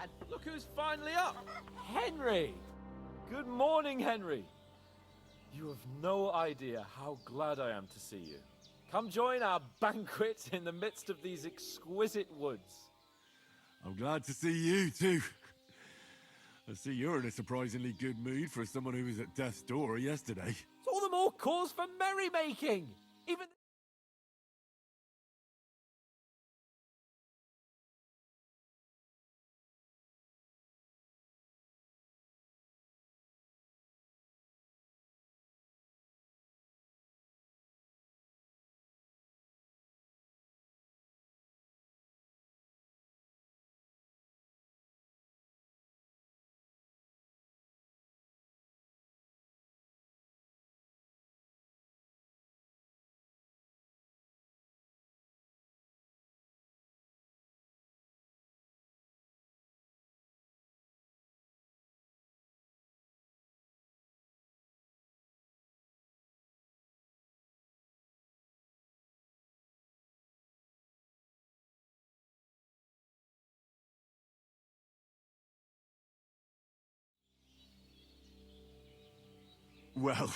Dad, look who's finally up! Henry! Good morning, Henry! You have no idea how glad I am to see you. Come join our banquet in the midst of these exquisite woods. I'm glad to see you, too. I see you're in a surprisingly good mood for someone who was at death's door yesterday. It's all the more cause for merrymaking! Even... Well...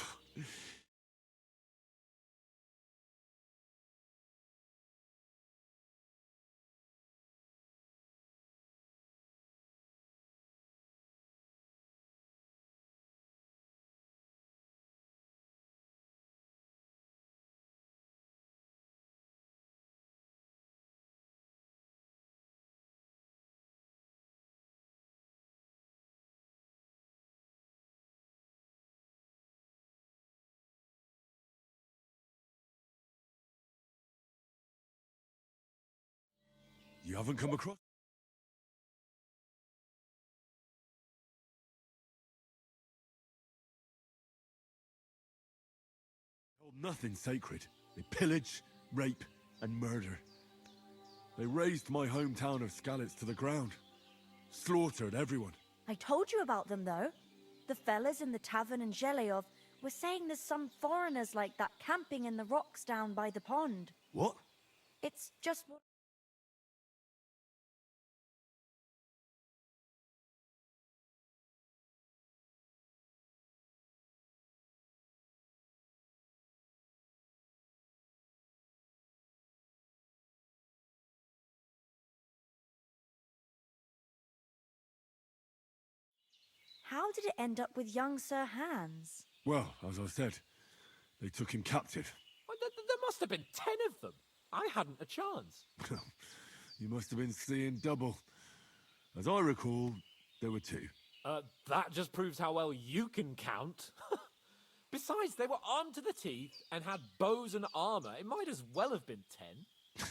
You haven't come across... Hold nothing sacred. They pillage, rape, and murder. They razed my hometown of Skalitz to the ground. Slaughtered everyone. I told you about them, though. The fellas in the tavern in Zheleov were saying there's some foreigners like that camping in the rocks down by the pond. What? It's just what... How did it end up with young Sir Hans? Well, as I said, they took him captive. Well, there must have been 10 of them. I hadn't a chance. You must have been seeing double. As I recall, there were 2. That just proves how well you can count. Besides, they were armed to the teeth and had bows and armor. It might as well have been 10.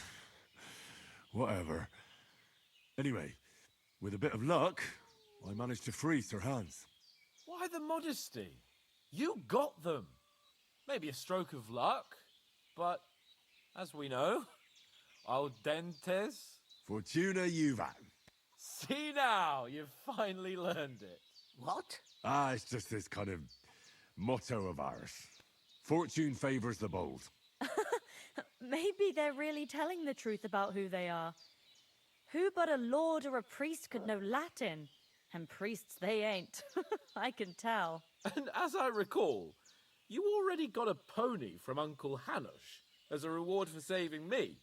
Whatever. Anyway, with a bit of luck, I managed to free Sir Hans. Why the modesty? You got them. Maybe a stroke of luck, but as we know, al dentes. Fortuna juvat. See now, you've finally learned it. What? It's just this kind of motto of ours. Fortune favors the bold. Maybe they're really telling the truth about who they are. Who but a lord or a priest could know Latin? And priests they ain't. I can tell. And as I recall, you already got a pony from Uncle Hanush as a reward for saving me.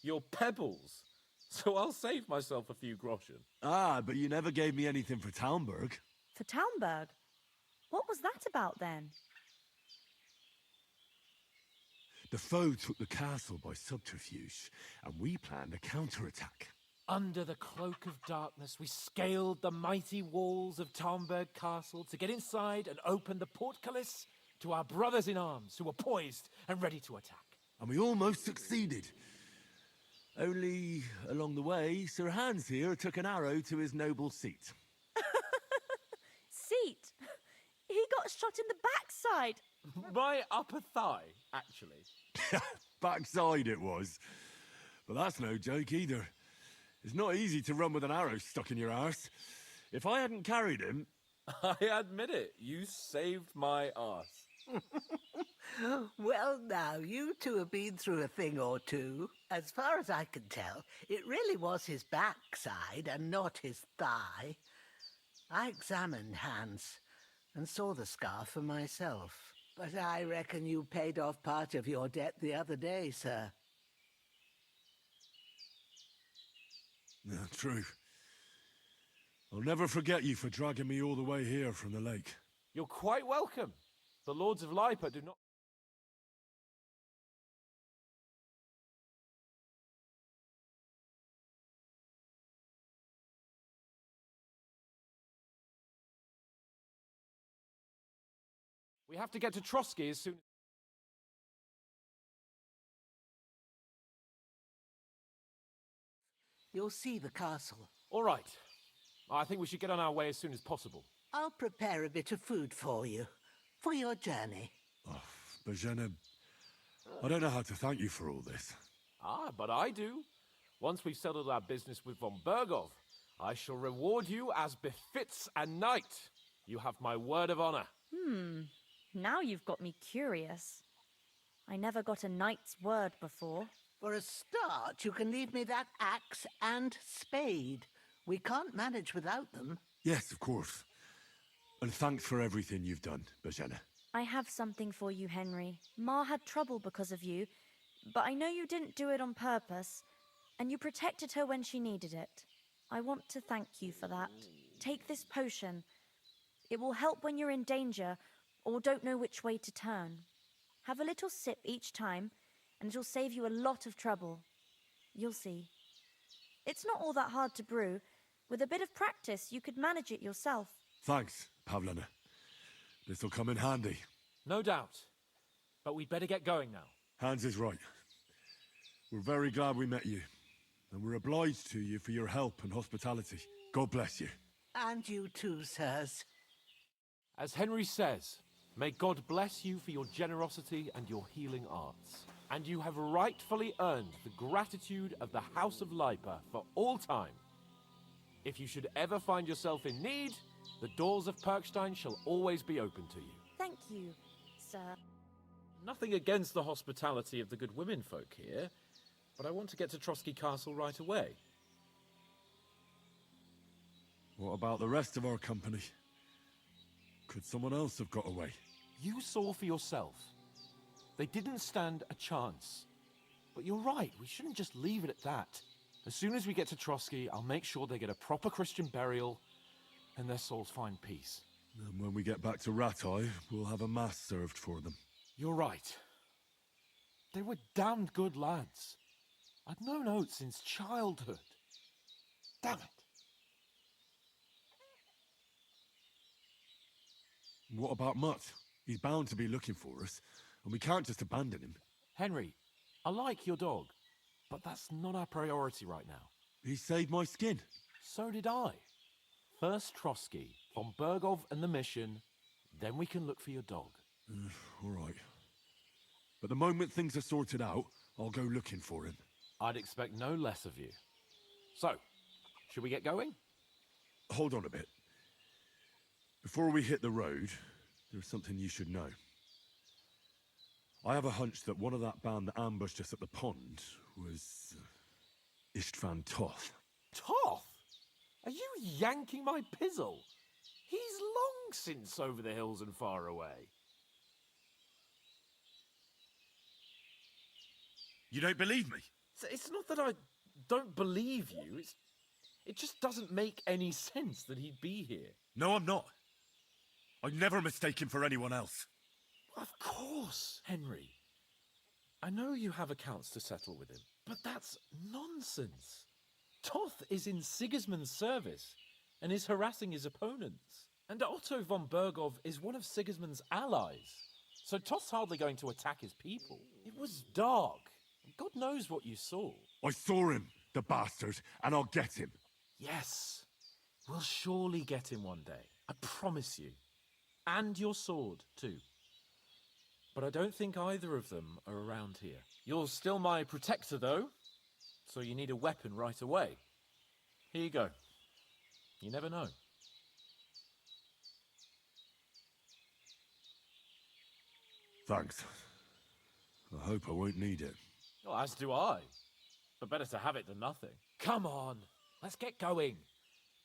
Your pebbles. So I'll save myself a few groschen. But you never gave me anything for Talmberg. For Talmberg? What was that about then? The foe took the castle by subterfuge, and we planned a counterattack. Under the cloak of darkness, we scaled the mighty walls of Talmberg Castle to get inside and open the portcullis to our brothers in arms who were poised and ready to attack. And we almost succeeded. Only, along the way, Sir Hans here took an arrow to his noble seat. Seat? He got shot in the backside. My upper thigh, actually. Backside it was. But that's no joke either. It's not easy to run with an arrow stuck in your arse. If I hadn't carried him... I admit it, you saved my arse. Well, now, you two have been through a thing or two. As far as I can tell, it really was his backside and not his thigh. I examined Hans and saw the scar for myself. But I reckon you paid off part of your debt the other day, sir. Yeah, true. I'll never forget you for dragging me all the way here from the lake. You're quite welcome. The Lords of Lipa do not... We have to get to Trotsky as soon... You'll see the castle. All right. I think we should get on our way as soon as possible. I'll prepare a bit of food for you, for your journey. Oh, Bozhena, I don't know how to thank you for all this. Ah, but I do. Once we've settled our business with von Bergov, I shall reward you as befits a knight. You have my word of honor. Now you've got me curious. I never got a knight's word before. For a start, you can leave me that axe and spade. We can't manage without them. Yes, of course. And thanks for everything you've done, Bozhena. I have something for you, Henry. Ma had trouble because of you, but I know you didn't do it on purpose, and you protected her when she needed it. I want to thank you for that. Take this potion. It will help when you're in danger or don't know which way to turn. Have a little sip each time, and it'll save you a lot of trouble. You'll see. It's not all that hard to brew. With a bit of practice, you could manage it yourself. Thanks, Pavlana. This'll come in handy. No doubt. But we'd better get going now. Hans is right. We're very glad we met you. And we're obliged to you for your help and hospitality. God bless you. And you too, sirs. As Henry says, may God bless you for your generosity and your healing arts. And you have rightfully earned the gratitude of the House of Lipa for all time. If you should ever find yourself in need, the doors of Perkstein shall always be open to you. Thank you, sir. Nothing against the hospitality of the good women folk here, but I want to get to Trotsky Castle right away. What about the rest of our company? Could someone else have got away? You saw for yourself. They didn't stand a chance. But you're right, we shouldn't just leave it at that. As soon as we get to Trotsky, I'll make sure they get a proper Christian burial and their souls find peace. And when we get back to Ratai, we'll have a mass served for them. You're right. They were damned good lads. I'd known Oates since childhood. Damn it. What about Mutt? He's bound to be looking for us, and we can't just abandon him. Henry, I like your dog, but that's not our priority right now. He saved my skin. So did I. First Trotsky, von Bergov and the mission, then we can look for your dog. All right. But the moment things are sorted out, I'll go looking for him. I'd expect no less of you. So, should we get going? Hold on a bit. Before we hit the road, there's something you should know. I have a hunch that one of that band that ambushed us at the pond was Istvan Toth. Toth? Are you yanking my pizzle? He's long since over the hills and far away. You don't believe me? It's not that I don't believe you, it just doesn't make any sense that he'd be here. No, I'm not. I'd never mistake him for anyone else. Of course, Henry. I know you have accounts to settle with him, but that's nonsense. Toth is in Sigismund's service and is harassing his opponents. And Otto von Bergov is one of Sigismund's allies. So Toth's hardly going to attack his people. It was dark. God knows what you saw. I saw him, the bastard, and I'll get him. Yes, we'll surely get him one day. I promise you. And your sword, too. But I don't think either of them are around here. You're still my protector, though, so you need a weapon right away. Here you go. You never know. Thanks. I hope I won't need it. Well, as do I. But better to have it than nothing. Come on, let's get going.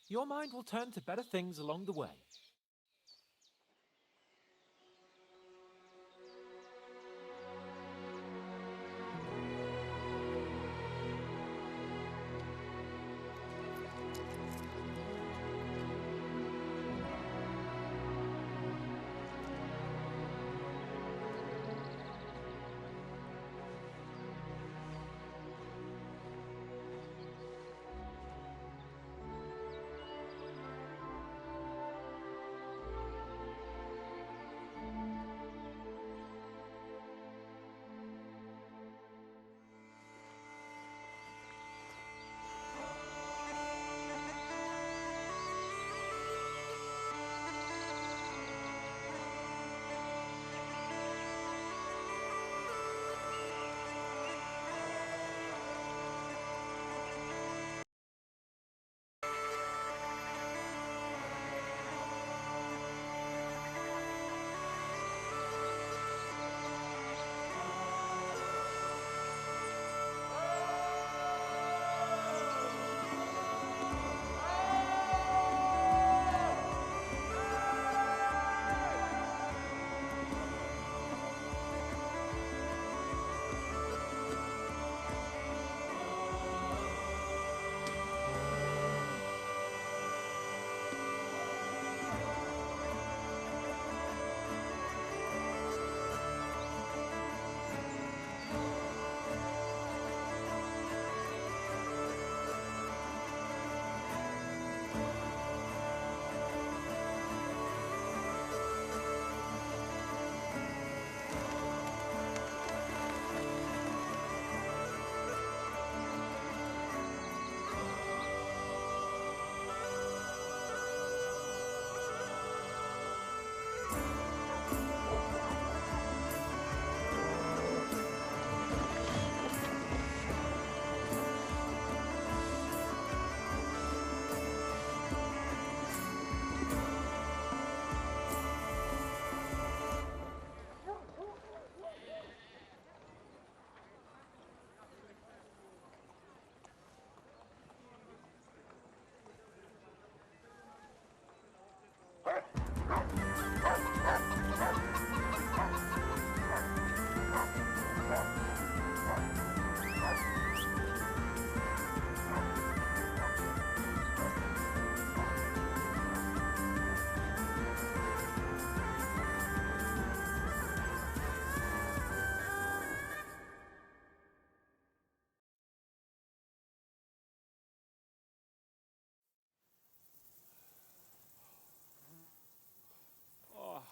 Your mind will turn to better things along the way.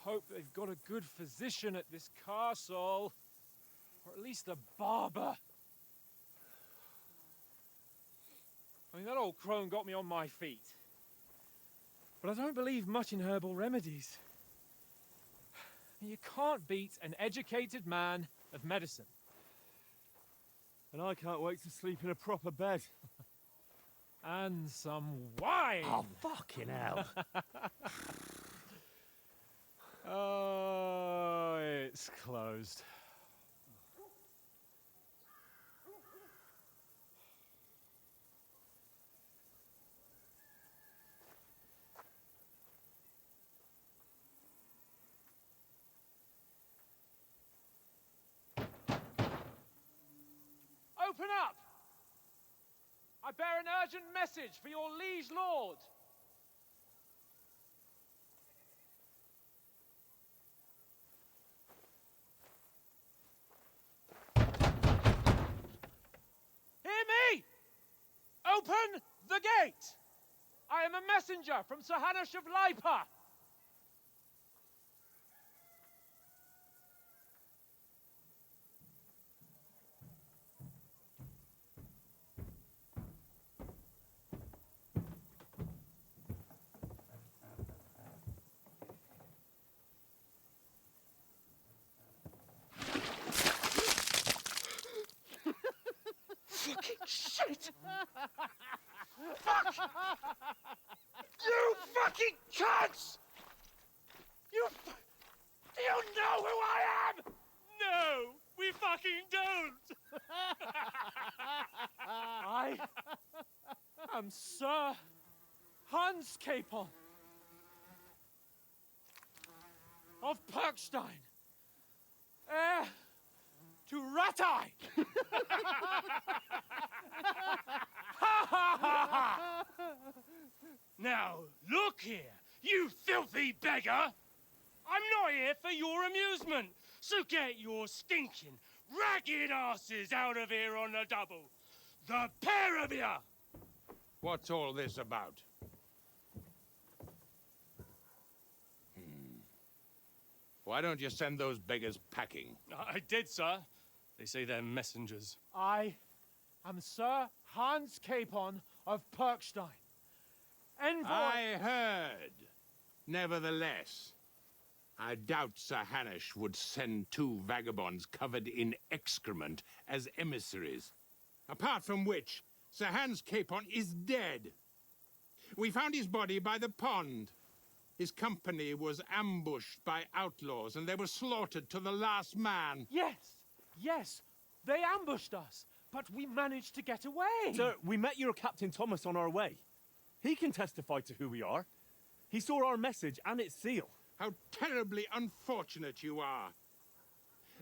Hope they've got a good physician at this castle. Or at least a barber. I mean, that old crone got me on my feet. But I don't believe much in herbal remedies. You can't beat an educated man of medicine. And I can't wait to sleep in a proper bed. And some wine! Oh, fucking hell. Oh, it's closed. Open up! I bear an urgent message for your liege lord. Hear me! Open the gate! I am a messenger from Sir Hanush of Lipa. Fucking shit! Fuck! You fucking cunts! Do you know who I am? No! We fucking don't! I am Sir Hans Capon of Perkstein, heir to Ratai. Now, look here, you filthy beggar! I'm not here for your amusement, so get your stinking, ragged asses out of here on the double. The pair of you! What's all this about? Why don't you send those beggars packing? I did, sir. They say they're messengers. I am Sir Hans Capon of Perkstein, envoy. I heard. Nevertheless, I doubt Sir Hanush would send two vagabonds covered in excrement as emissaries. Apart from which, Sir Hans Capon is dead. We found his body by the pond. His company was ambushed by outlaws, and they were slaughtered to the last man. Yes, they ambushed us, but we managed to get away. Sir, we met your Captain Thomas on our way. He can testify to who we are. He saw our message and its seal. How terribly unfortunate you are.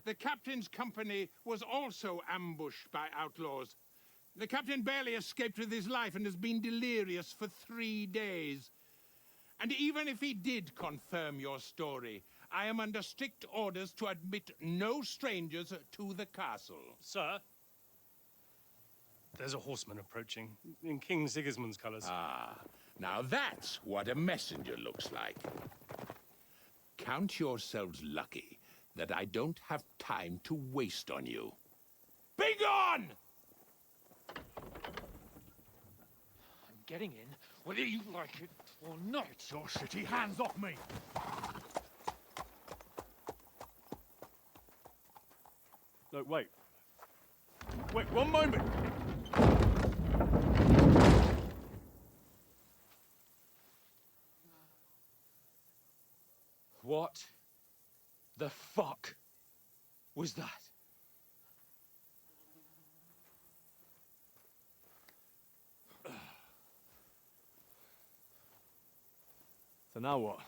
The captain's company was also ambushed by outlaws. The captain barely escaped with his life and has been delirious for 3 days. And even if he did confirm your story, I am under strict orders to admit no strangers to the castle. Sir, there's a horseman approaching, in King Sigismund's colours. Ah, now that's what a messenger looks like. Count yourselves lucky that I don't have time to waste on you. Be gone! I'm getting in, whether you like it or not. Your shitty hands off me! Look, wait. Wait, one moment! What the fuck was that? So now what?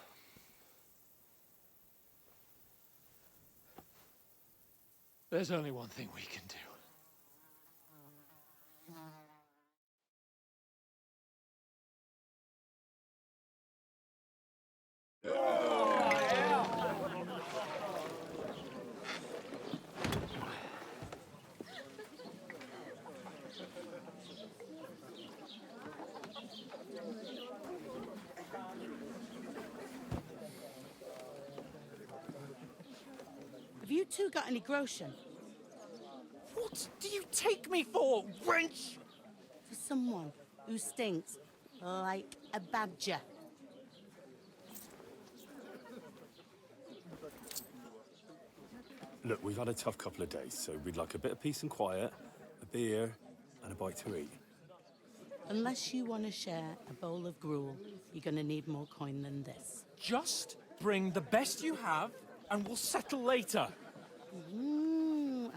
There's only one thing we can do. Have you two got any groschen? What do you take me for, wench? For someone who stinks like a badger. Look, we've had a tough couple of days, so we'd like a bit of peace and quiet, a beer, and a bite to eat. Unless you want to share a bowl of gruel, you're going to need more coin than this. Just bring the best you have, and we'll settle later.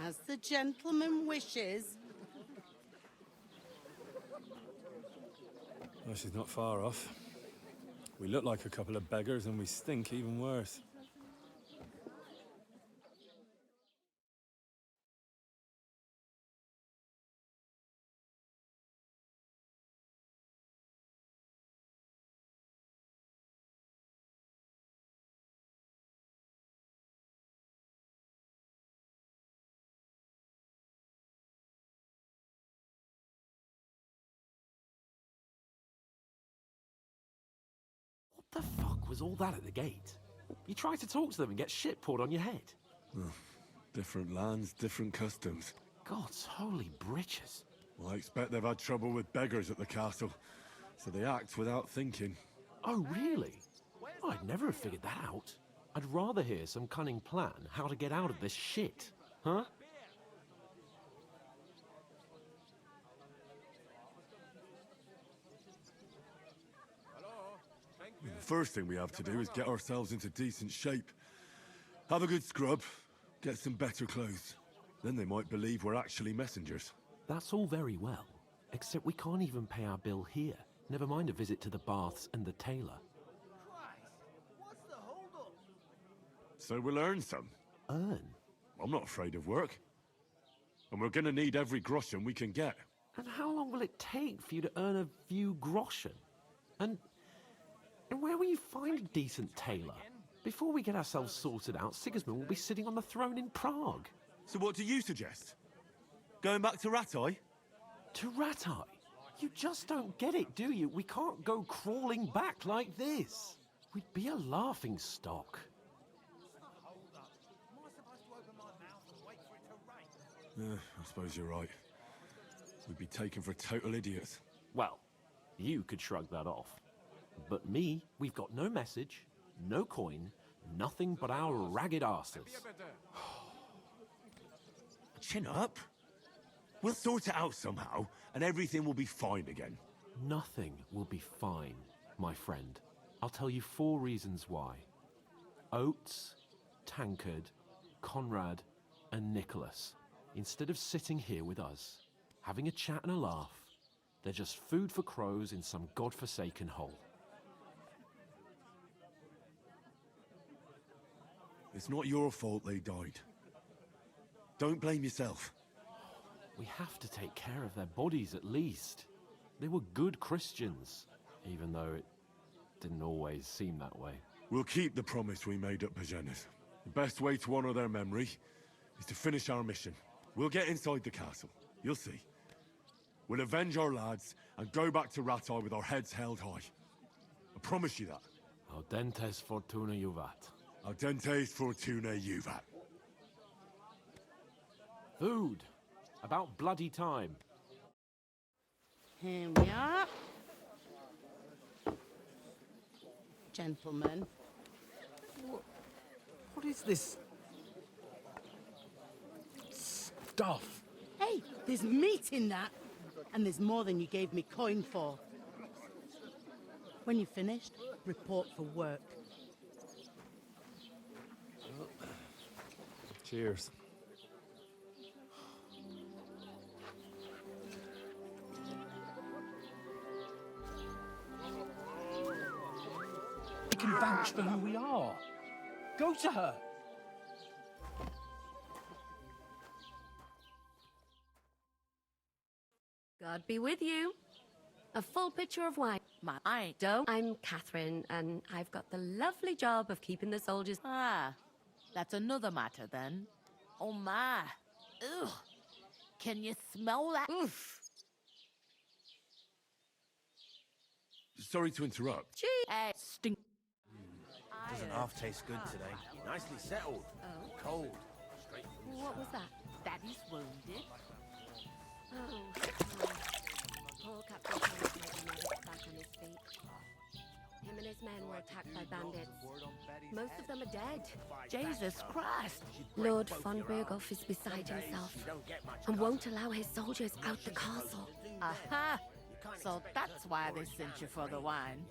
As the gentleman wishes. Well, she's not far off. We look like a couple of beggars, and we stink even worse. What the fuck was all that at the gate? You tried to talk to them and get shit poured on your head. Different lands, different customs. God's holy britches. Well, I expect they've had trouble with beggars at the castle, so they act without thinking. Oh, really? I'd never have figured that out. I'd rather hear some cunning plan how to get out of this shit. Huh? The first thing we have to do is get ourselves into decent shape. Have a good scrub, get some better clothes. Then they might believe we're actually messengers. That's all very well, except we can't even pay our bill here. Never mind a visit to the baths and the tailor. What's the hold-up? So we'll earn some. Earn? I'm not afraid of work. And we're gonna need every groschen we can get. And how long will it take for you to earn a few groschen? And where will you find a decent tailor? Before we get ourselves sorted out, Sigismund will be sitting on the throne in Prague. So what do you suggest? Going back to Ratai? To Ratai? You just don't get it, do you? We can't go crawling back like this. We'd be a laughing stock. I suppose you're right. We'd be taken for total idiots. Well, you could shrug that off. But me, we've got no message, no coin, nothing but our ragged arses. Chin up. We'll sort it out somehow, and everything will be fine again. Nothing will be fine, my friend. I'll tell you 4 reasons why. Oates, Tankard, Conrad, and Nicholas. Instead of sitting here with us, having a chat and a laugh, they're just food for crows in some godforsaken hole. It's not your fault they died. Don't blame yourself. We have to take care of their bodies at least. They were good Christians, even though it didn't always seem that way. We'll keep the promise we made at Pagenes. The best way to honor their memory is to finish our mission. We'll get inside the castle. You'll see. We'll avenge our lads and go back to Ratai with our heads held high. I promise you that. Audentes fortuna juvat. Audentes fortuna juvat. Food. About bloody time. Here we are. Gentlemen. What is this stuff? Hey, there's meat in that. And there's more than you gave me coin for. When you're finished, report for work. Cheers. We can vouch for who we are. Go to her. God be with you. A full pitcher of wine. My dough. I'm Catherine, and I've got the lovely job of keeping the soldiers. Ah, that's another matter then. Oh my. Ugh. Can you smell that? Oof. Sorry to interrupt. Gee, stink. Doesn't half taste good today. Nicely settled. Oh. Cold. Straight from the What was that? Daddy's wounded. Oh. Poor Captain Thomas back on his feet. Him and his men were attacked by bandits. Most of them are dead. Jesus Christ. Lord von Berghoff is beside himself and won't allow his soldiers out the castle. Aha. So that's why they sent you for the wine.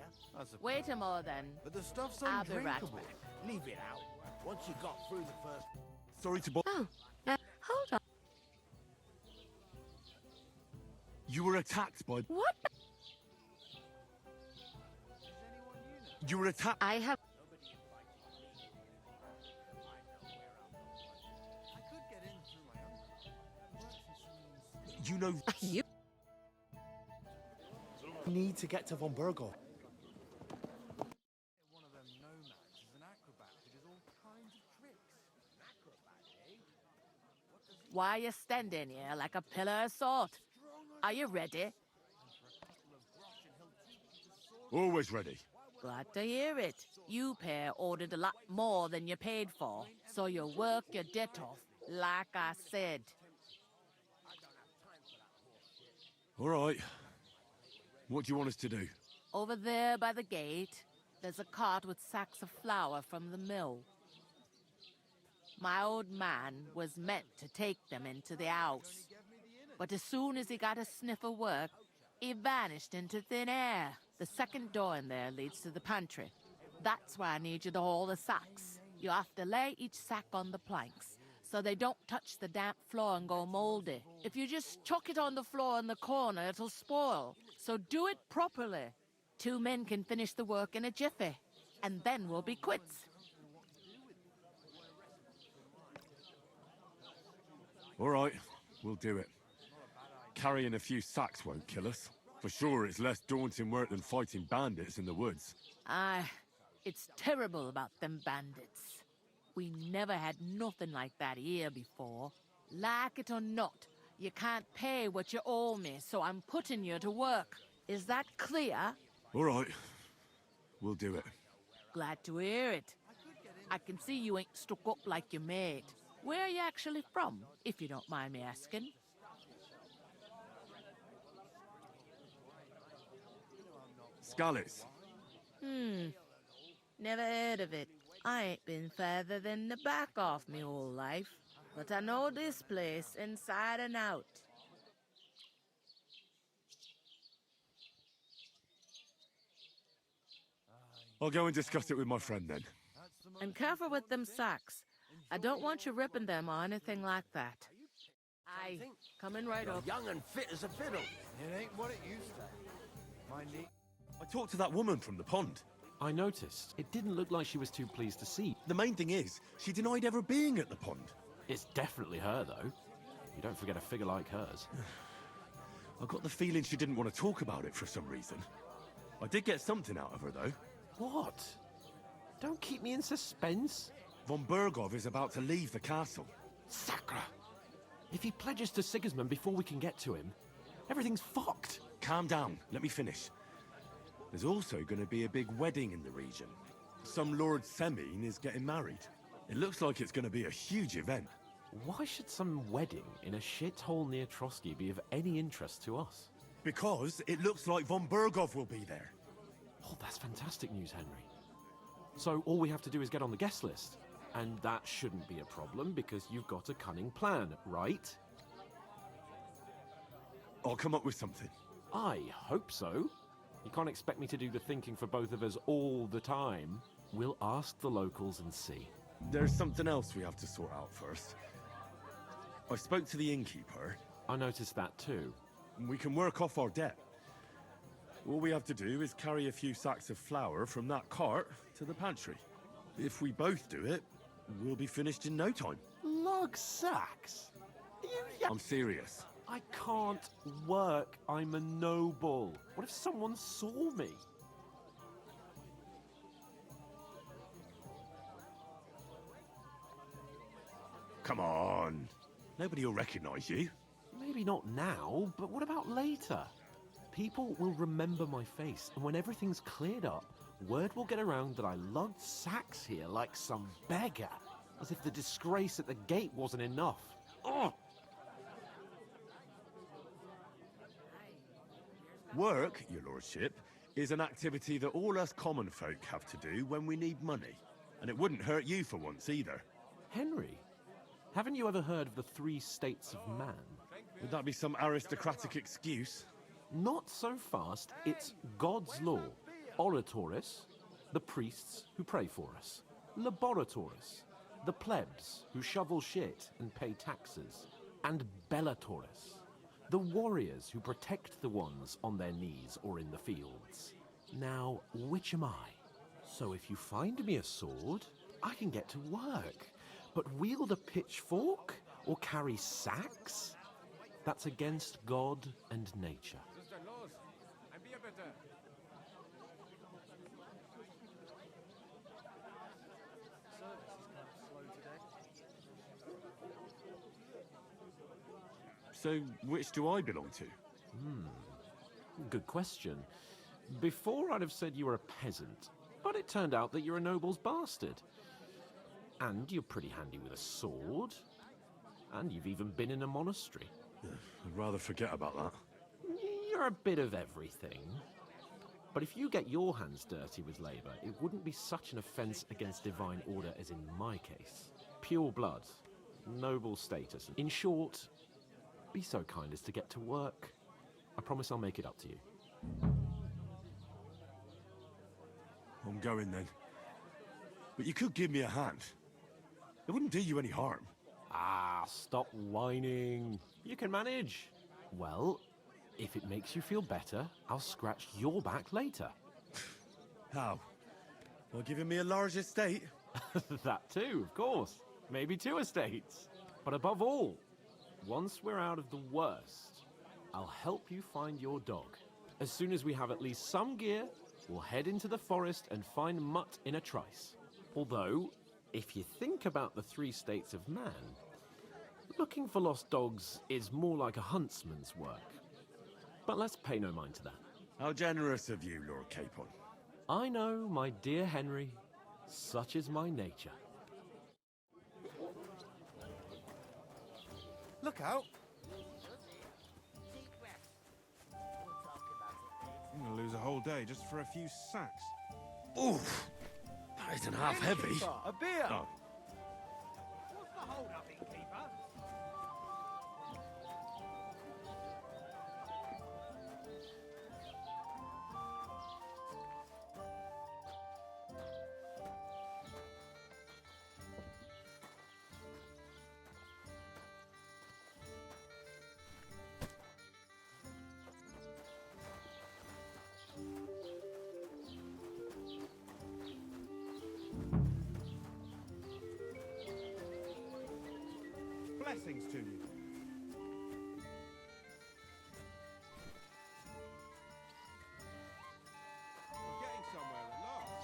Wait a more then. But the stuff's I'll be right undrinkable. back. Leave it out. Once you got through the first... Sorry to bother. Oh, hold on. You were attacked by... What? You were attacked... I have... You know... You... Need to get to von Berghoff. One of them nomads is an acrobat who does all kinds of tricks. An acrobat, eh? Why are you standing here like a pillar of salt? Are you ready? Always ready. Glad to hear it. You pair ordered a lot more than you paid for, so you work your debt off, like I said. All right. What do you want us to do? Over there by the gate, there's a cart with sacks of flour from the mill. My old man was meant to take them into the house, but as soon as he got a sniff of work, he vanished into thin air. The second door in there leads to the pantry. That's where I need you to haul the sacks. You have to lay each sack on the planks, so they don't touch the damp floor and go moldy. If you just chuck it on the floor in the corner, it'll spoil. So do it properly. 2 men can finish the work in a jiffy, and then we'll be quits. All right, we'll do it. Carrying a few sacks won't kill us. For sure, it's less daunting work than fighting bandits in the woods. Aye, it's terrible about them bandits. We never had nothing like that here before. Like it or not, you can't pay what you owe me, so I'm putting you to work. Is that clear? All right, we'll do it. Glad to hear it. I can see you ain't stuck up like your mate. Where are you actually from, if you don't mind me asking? Scallies. Never heard of it. I ain't been further than the back off me whole life. But I know this place inside and out. I'll go and discuss it with my friend then. And careful with them sacks. I don't want you ripping them or anything like that. Aye, coming right up. Young and fit as a fiddle. It ain't what it used to be. My knee. I talked to that woman from the pond. I noticed. It didn't look like she was too pleased to see. The main thing is, she denied ever being at the pond. It's definitely her, though. You don't forget a figure like hers. I got the feeling she didn't want to talk about it for some reason. I did get something out of her, though. What? Don't keep me in suspense. Von Bergov is about to leave the castle. Sacra! If he pledges to Sigismund before we can get to him, everything's fucked. Calm down. Let me finish. There's also going to be a big wedding in the region. Some Lord Semine is getting married. It looks like it's going to be a huge event. Why should some wedding in a shithole near Trotsky be of any interest to us? Because it looks like Von Bergov will be there. Oh, that's fantastic news, Henry. So all we have to do is get on the guest list. And that shouldn't be a problem because you've got a cunning plan, right? I'll come up with something. I hope so. You can't expect me to do the thinking for both of us all the time. We'll ask the locals and see. There's something else we have to sort out first. I spoke to the innkeeper. I noticed that too. We can work off our debt. All we have to do is carry a few sacks of flour from that cart to the pantry. If we both do it, we'll be finished in no time. Lug sacks? I'm serious. I can't work. I'm a noble. What if someone saw me? Come on. Nobody will recognize you. Maybe not now, but what about later? People will remember my face, and when everything's cleared up, word will get around that I lugged sacks here like some beggar, as if the disgrace at the gate wasn't enough. Ugh! Work, your lordship, is an activity that all us common folk have to do when we need money. And it wouldn't hurt you for once either. Henry, haven't you ever heard of the 3 states of man? Would that be some aristocratic excuse? Not so fast. It's God's law. Oratoris, the priests who pray for us. Laboratoris, the plebs who shovel shit and pay taxes. And Bellatoris, the warriors who protect the ones on their knees or in the fields. Now, which am I? So if you find me a sword, I can get to work. But wield a pitchfork or carry sacks? That's against God and nature. So, which do I belong to? Good question. Before I'd have said you were a peasant, but it turned out that you're a noble's bastard. And you're pretty handy with a sword. And you've even been in a monastery. I'd rather forget about that. You're a bit of everything. But if you get your hands dirty with labor, it wouldn't be such an offense against divine order as in my case. Pure blood, noble status. In short, be so kind as to get to work. I promise I'll make it up to you. I'm going then. But you could give me a hand. It wouldn't do you any harm. Ah, stop whining. You can manage. Well, if it makes you feel better, I'll scratch your back later. How? Well, giving me a large estate? That too, of course. Maybe 2 estates. But above all, once we're out of the worst, I'll help you find your dog. As soon as we have at least some gear, we'll head into the forest and find Mutt in a trice. Although, if you think about the 3 states of man, looking for lost dogs is more like a huntsman's work. But let's pay no mind to that. How generous of you, Lord Capon. I know, my dear Henry, such is my nature. Look out! I'm gonna lose a whole day just for a few sacks. Oof! That isn't half heavy. A beer! Oh. What's the hold up, innkeeper? Blessings to you. We're getting somewhere at last.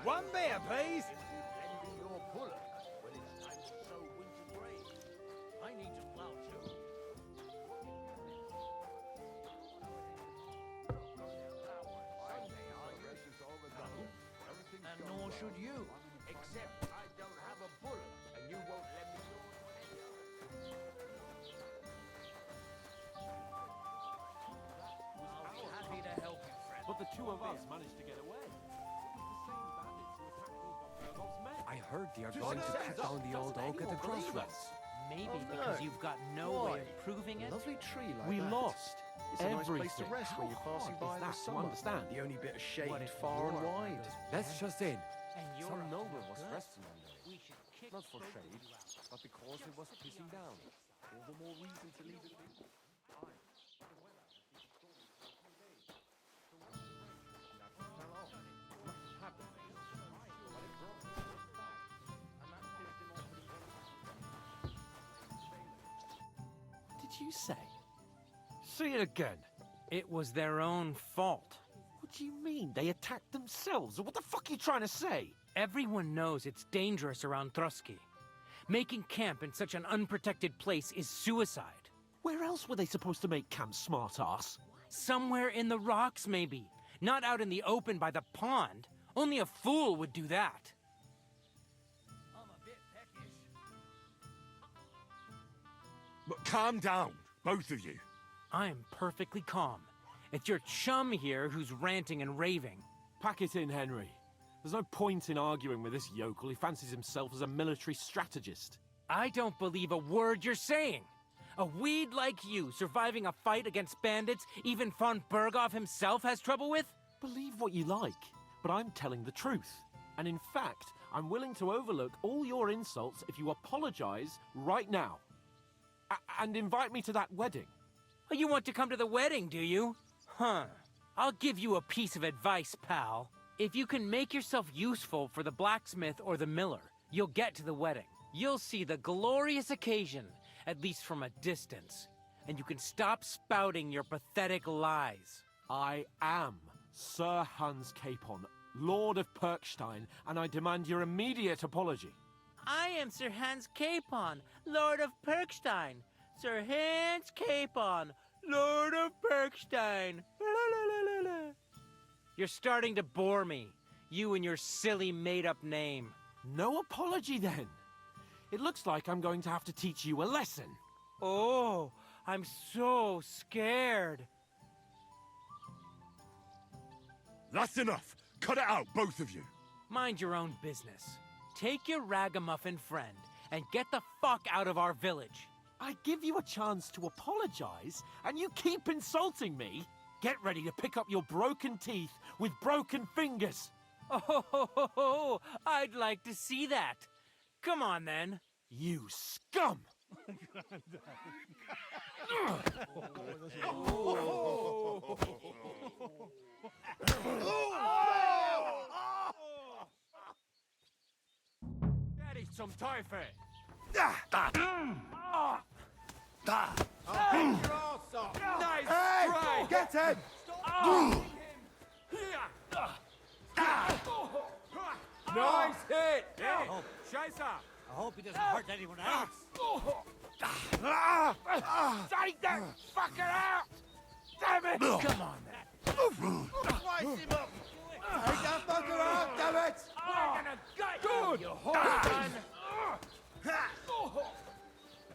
One beer, please! Your bullock when it's time to sow winter grain. I need to plow too. And nor should you, except I don't have a bullock, and you won't let me know. I'll be happy to help you, friend. But the 2 of us managed to get away. I heard they are going to cut down the old oak at the crossroads. Maybe because you've got no way of proving it. Lovely tree like We that. lost It's a nice everything. place to rest when you're passing How by in the hard is that to summer. understand? The only bit of shade What if far and you're wide. the That's just in. And you're Some up to noble no was good. resting on there. We should kick Not for both of shade, you out. but because it was pissing down. All the more reason to leave it be. Did you say? Say it again. It was their own fault. What do you mean? They attacked themselves? What the fuck are you trying to say? Everyone knows it's dangerous around Trotsky. Making camp in such an unprotected place is suicide. Where else were they supposed to make camp, smart-ass? Somewhere in the rocks, maybe. Not out in the open by the pond. Only a fool would do that. I'm a bit peckish. But calm down, both of you. I'm perfectly calm. It's your chum here who's ranting and raving. Pack it in, Henry. There's no point in arguing with this yokel. He fancies himself as a military strategist. I don't believe a word you're saying. A weed like you surviving a fight against bandits even von Berghoff himself has trouble with? Believe what you like, but I'm telling the truth. And in fact, I'm willing to overlook all your insults if you apologize right now. And invite me to that wedding. Oh, you want to come to the wedding, do you? Huh. I'll give you a piece of advice, pal. If you can make yourself useful for the blacksmith or the miller, you'll get to the wedding. You'll see the glorious occasion, at least from a distance. And you can stop spouting your pathetic lies. I am Sir Hans Capon, Lord of Perkstein, and I demand your immediate apology. I am Sir Hans Capon, Lord of Perkstein. Sir Hans Capon, Lord of Perkstein. You're starting to bore me, you and your silly made-up name. No apology, then. It looks like I'm going to have to teach you a lesson. Oh, I'm so scared. That's enough. Cut it out, both of you. Mind your own business. Take your ragamuffin friend and get the fuck out of our village. I give you a chance to apologize, and you keep insulting me. Get ready to pick up your broken teeth with broken fingers. Oh, I'd like to see that. Come on, then. You scum! Daddy, some typhoid. Nice try! Get him! Nice hit! Oh, Scheiße! I hope he doesn't hurt anyone else. Take that fucker out! Damn it! Come on, then. Slice him up! Take that fucker out, damn it! I'm gonna gut you, you whoreson!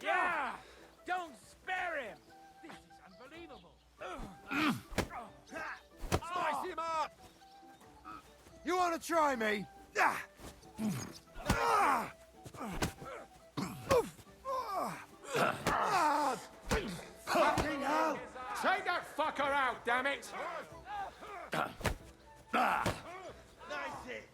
Yeah! Don't spare him! This is unbelievable! Slice him up! You want to try me? Fucking hell! Take that fucker out, damn it! Nice hit!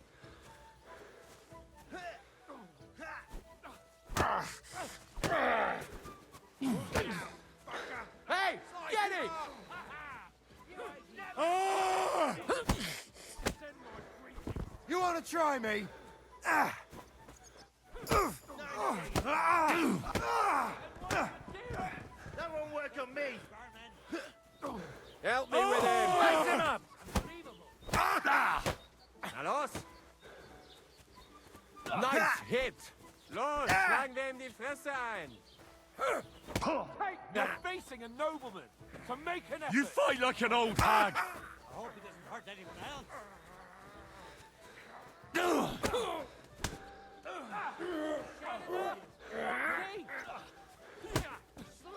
Hey, get it! You want to try me? That won't work on me. Help me with him! Raise him up! Na los! Nice hit! Los, schlagen wir ihm die Fresse ein! Hey, you're facing a nobleman! So make an effort! You fight like an old hag! I hope he doesn't hurt anyone else.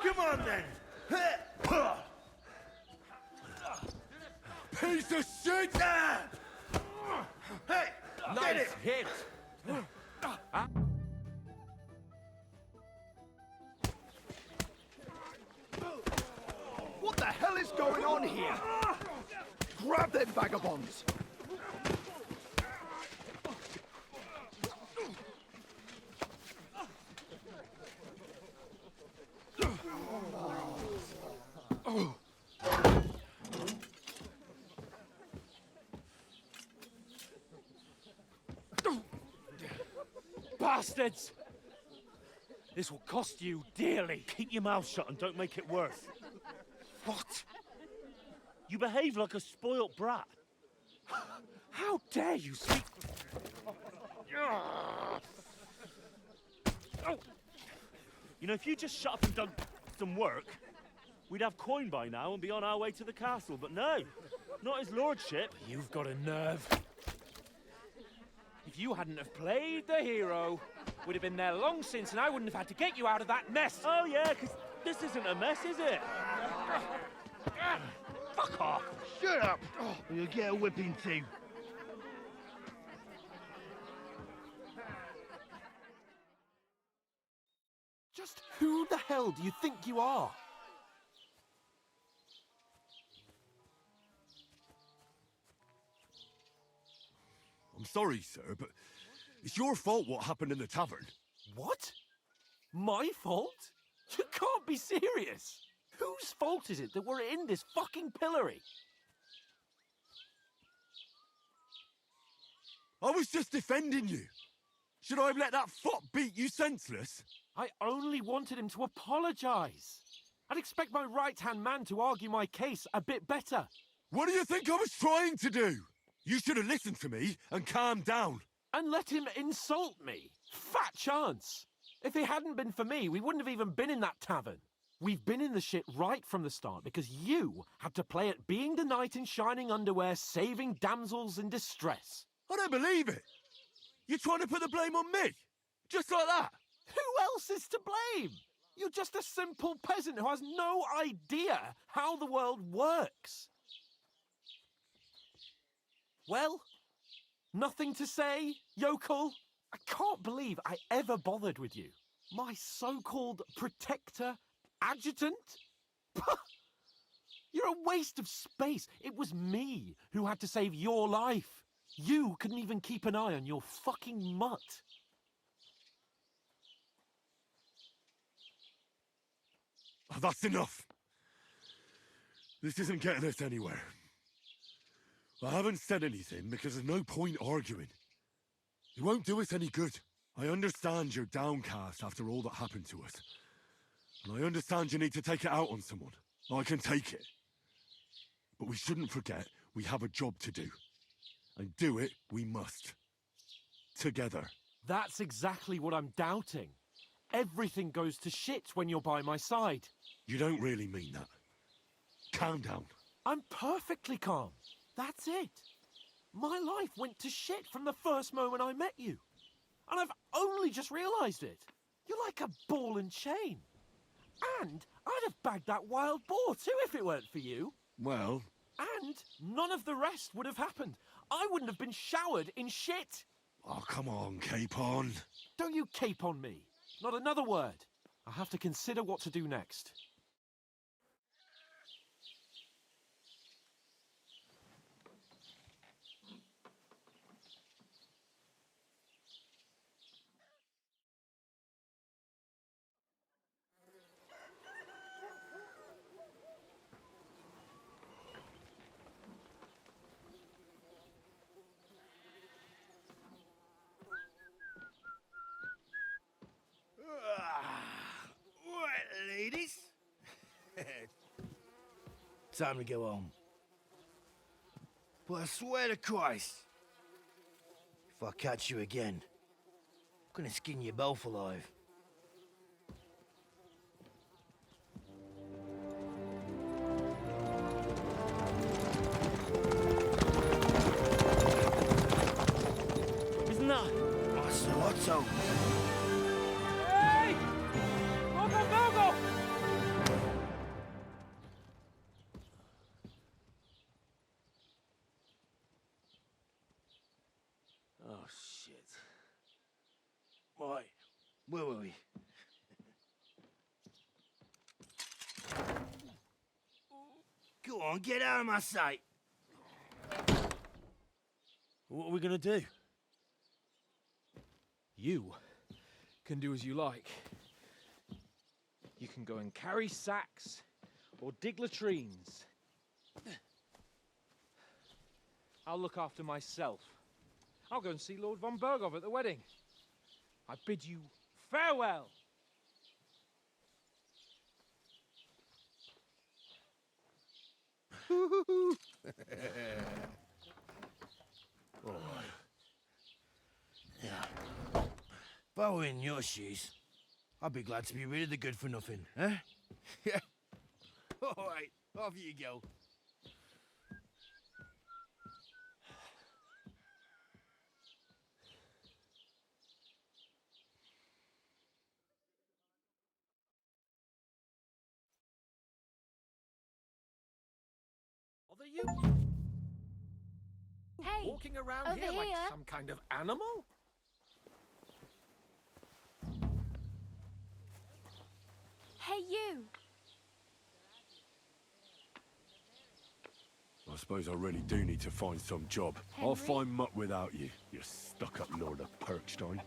Come on then! Piece of shit! Hey! Get Nice it! hit! What the hell is going on here? Grab them vagabonds! Bastards! This will cost you dearly. Keep your mouth shut and don't make it worse. What? You behave like a spoilt brat. How dare you speak? You know, if you just shut up and done some work, we'd have coin by now and be on our way to the castle. But no, not his lordship. You've got a nerve. If you hadn't have played the hero, we'd have been there long since, and I wouldn't have had to get you out of that mess. Oh yeah, because this isn't a mess, is it? Fuck off! Shut up! Or you'll get a whipping too. Just who the hell do you think you are? I'm sorry, sir, but it's your fault what happened in the tavern. What? My fault? You can't be serious. Whose fault is it that we're in this fucking pillory? I was just defending you. Should I have let that fop beat you senseless? I only wanted him to apologize. I'd expect my right-hand man to argue my case a bit better. What do you think I was trying to do? You should have listened to me and calmed down. And let him insult me. Fat chance. If it hadn't been for me, we wouldn't have even been in that tavern. We've been in the shit right from the start because you had to play at being the knight in shining underwear, saving damsels in distress. I don't believe it. You're trying to put the blame on me? Just like that? Who else is to blame? You're just a simple peasant who has no idea how the world works. Well, nothing to say, yokel? I can't believe I ever bothered with you. My so-called protector, adjutant? You're a waste of space. It was me who had to save your life. You couldn't even keep an eye on your fucking mutt. That's enough. This isn't getting us anywhere. I haven't said anything because there's no point arguing. It won't do us any good. I understand you're downcast after all that happened to us. And I understand you need to take it out on someone. I can take it. But we shouldn't forget we have a job to do. And do it we must. Together. That's exactly what I'm doubting. Everything goes to shit when you're by my side. You don't really mean that. Calm down. I'm perfectly calm. That's it. My life went to shit from the first moment I met you. And I've only just realised it. You're like a ball and chain. And I'd have bagged that wild boar too if it weren't for you. Well... And none of the rest would have happened. I wouldn't have been showered in shit. Oh, come on, Capon. Don't you cape on me. Not another word. I have to consider what to do next. Right, ladies. Time to go home. But I swear to Christ, if I catch you again, I'm gonna skin you both alive. Isn't that? Otto. Hey! Go! Oh, shit. Right, where were we? Go on, get out of my sight. What are we gonna do? You can do as you like. You can go and carry sacks or dig latrines. I'll look after myself. I'll go and see Lord von Berghoff at the wedding. I bid you farewell. All right. Yeah. If I were in your shoes, I'd be glad to be rid of the good for nothing, huh? Yeah. All right, off you go. Are you Hey, walking around over here like here. some kind of animal? Hey, you. I suppose I really do need to find some job. I'll find muck without you, you stuck-up Lord of Perkstein.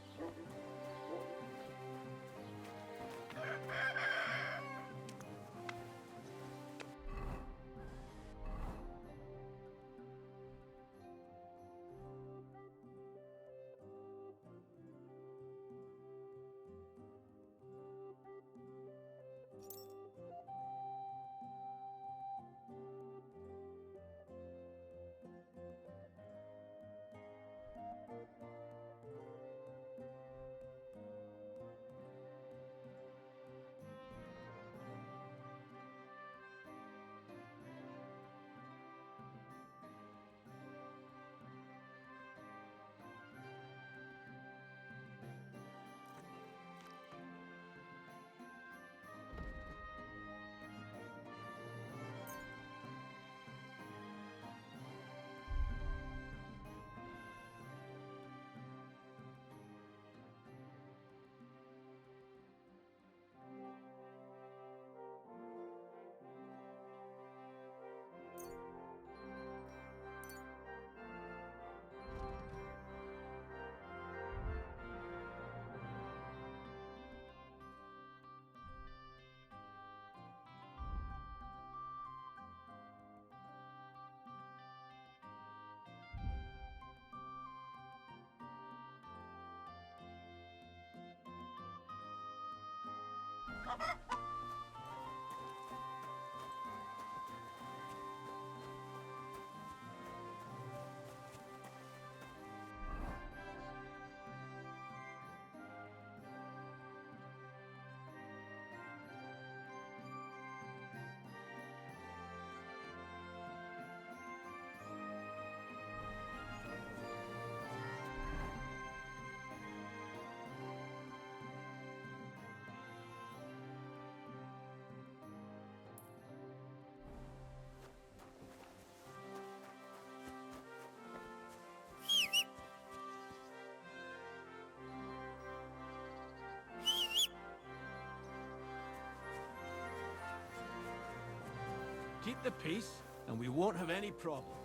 Keep the peace, and we won't have any problems.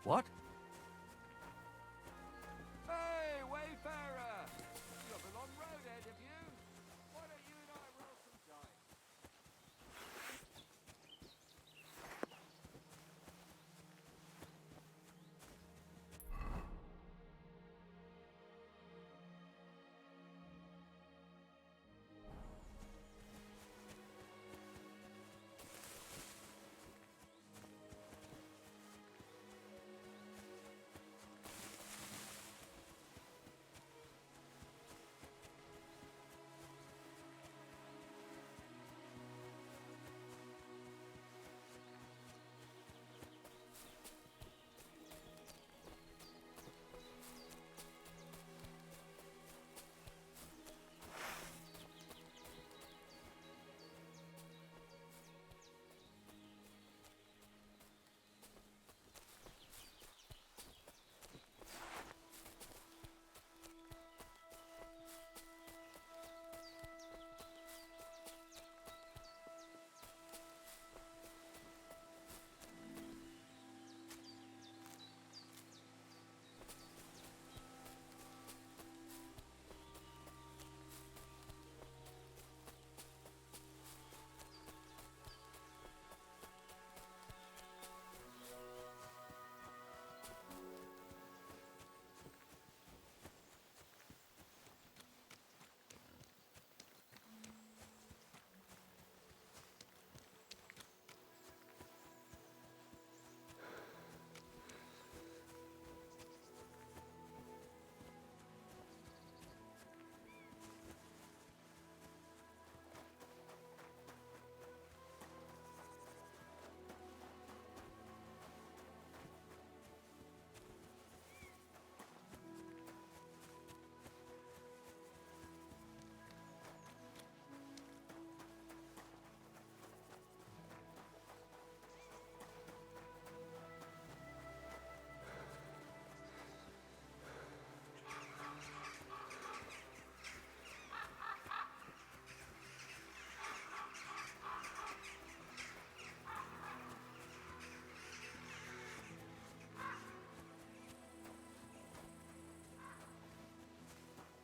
What? Hey, wayfarer! You have a long road ahead of you. Why don't you and I roll some dice?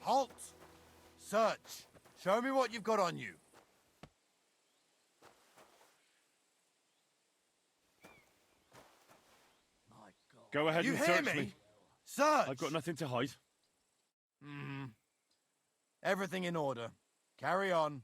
Halt! Search! Show me what you've got on you. Go ahead You and hear search me? me. Search! I've got nothing to hide. Everything in order. Carry on.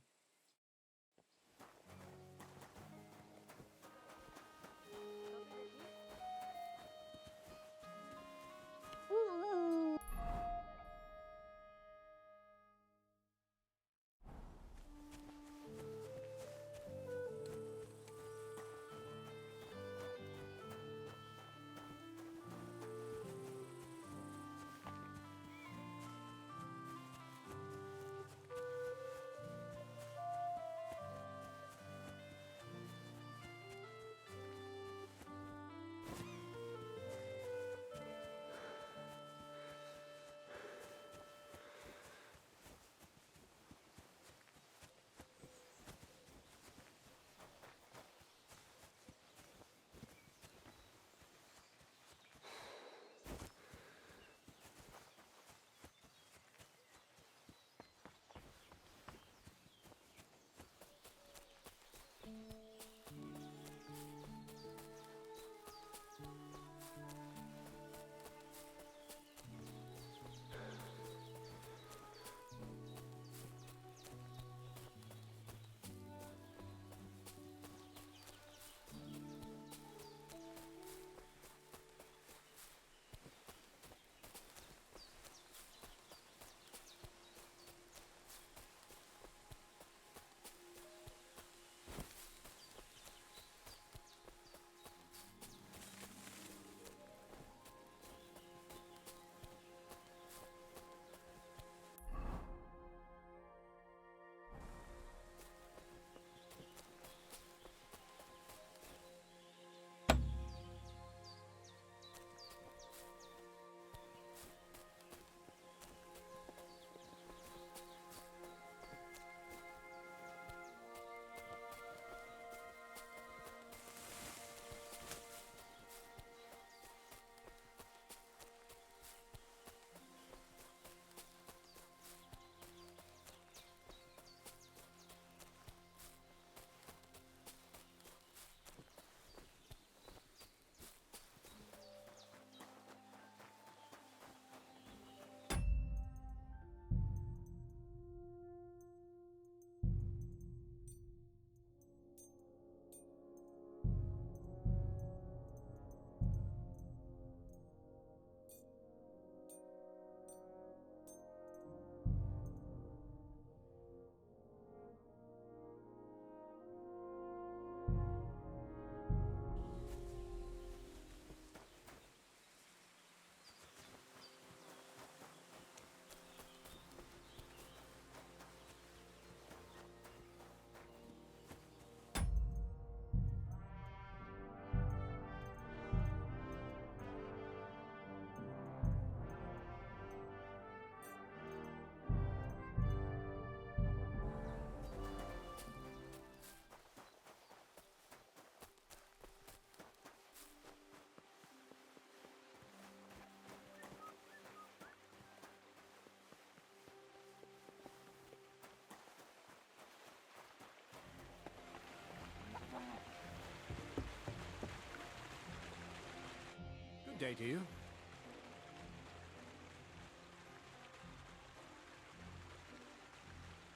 day to you.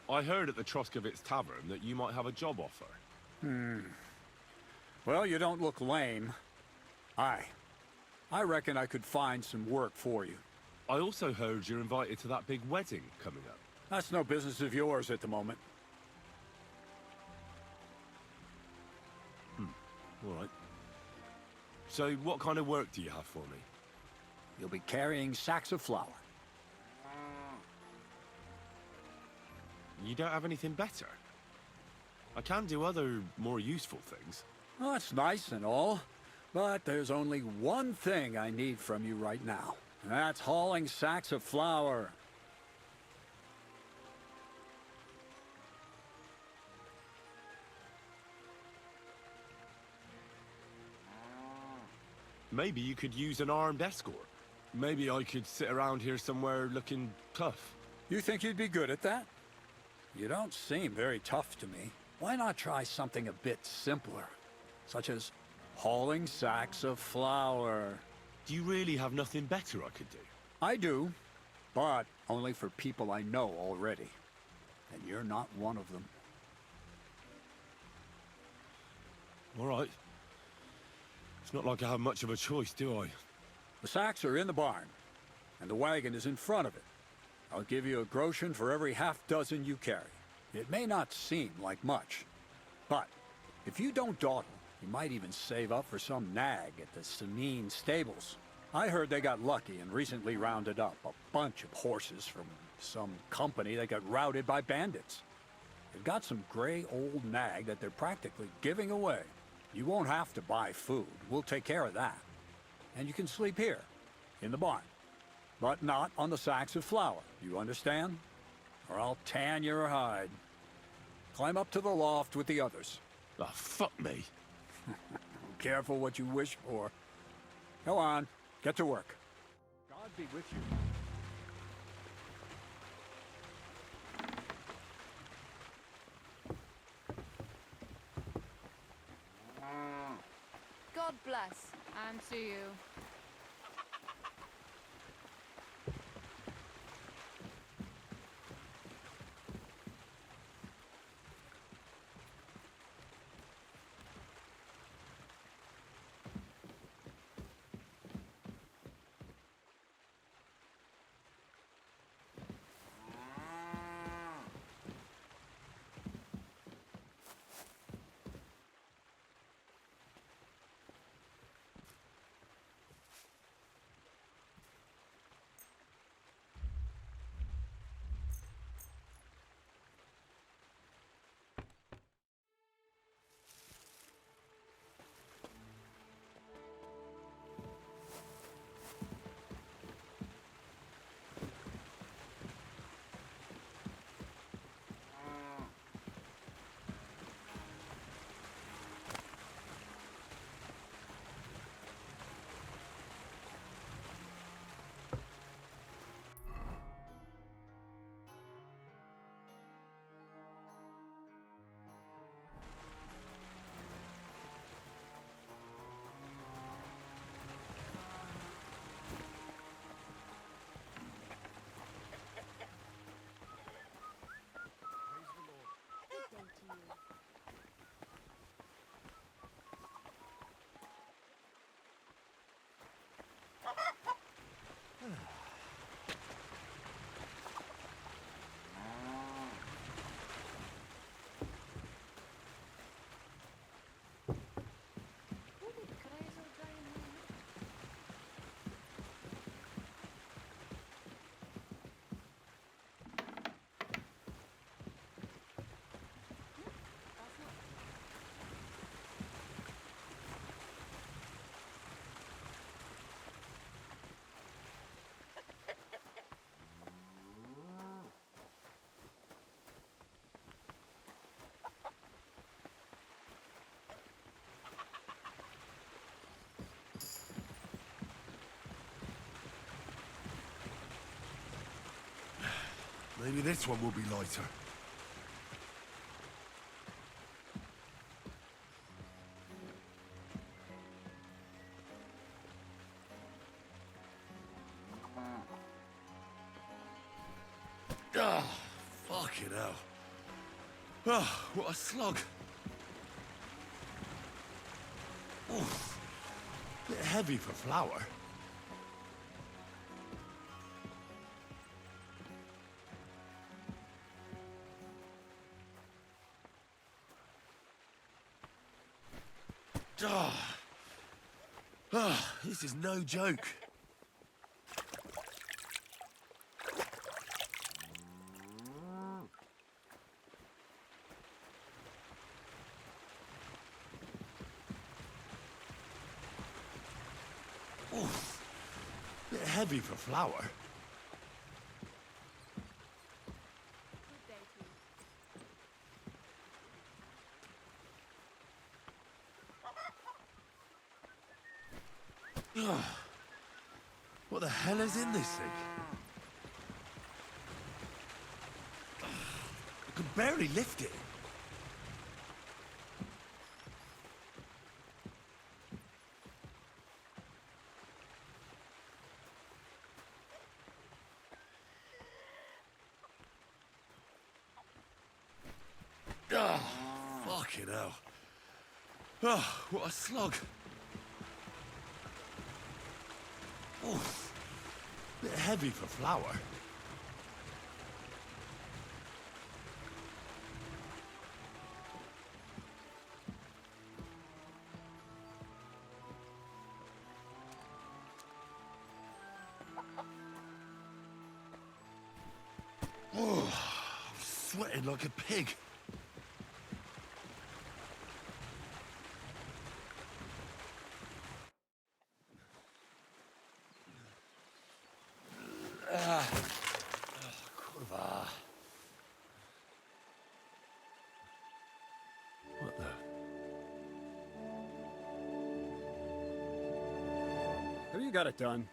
I heard at the Troskovitz Tavern that you might have a job offer. Well, you don't look lame. I reckon I could find some work for you. I also heard you're invited to that big wedding coming up. That's no business of yours at the moment. All right. So what kind of work do you have for me? You'll be carrying sacks of flour. You don't have anything better? I can do other, more useful things. Well, that's nice and all, but there's only one thing I need from you right now. And that's hauling sacks of flour. Maybe you could use an armed escort. Maybe I could sit around here somewhere looking tough. You think you'd be good at that? You don't seem very tough to me. Why not try something a bit simpler, such as hauling sacks of flour? Do you really have nothing better I could do? I do, but only for people I know already. And you're not one of them. All right. It's not like I have much of a choice, do I? The sacks are in the barn, and the wagon is in front of it. I'll give you a groschen for every half-dozen you carry. It may not seem like much, but if you don't dawdle, you might even save up for some nag at the Samine stables. I heard they got lucky and recently rounded up a bunch of horses from some company that got routed by bandits. They've got some gray old nag that they're practically giving away. You won't have to buy food. We'll take care of that. And you can sleep here, in the barn. But not on the sacks of flour, you understand? Or I'll tan your hide. Climb up to the loft with the others. Ah, fuck me. Careful what you wish for. Go on, get to work. God be with you. God bless. And to you. Maybe this one will be lighter. Ah, fucking hell. Oh, what a slog. Oof. Bit heavy for flour. This is no joke. Oof. Bit heavy for flour. What the hell is in this thing? I could barely lift it. Fucking hell. Oh, what a slog. Oof. Bit heavy for flour. Oh, I'm sweating like a pig. What the? Have you got it done?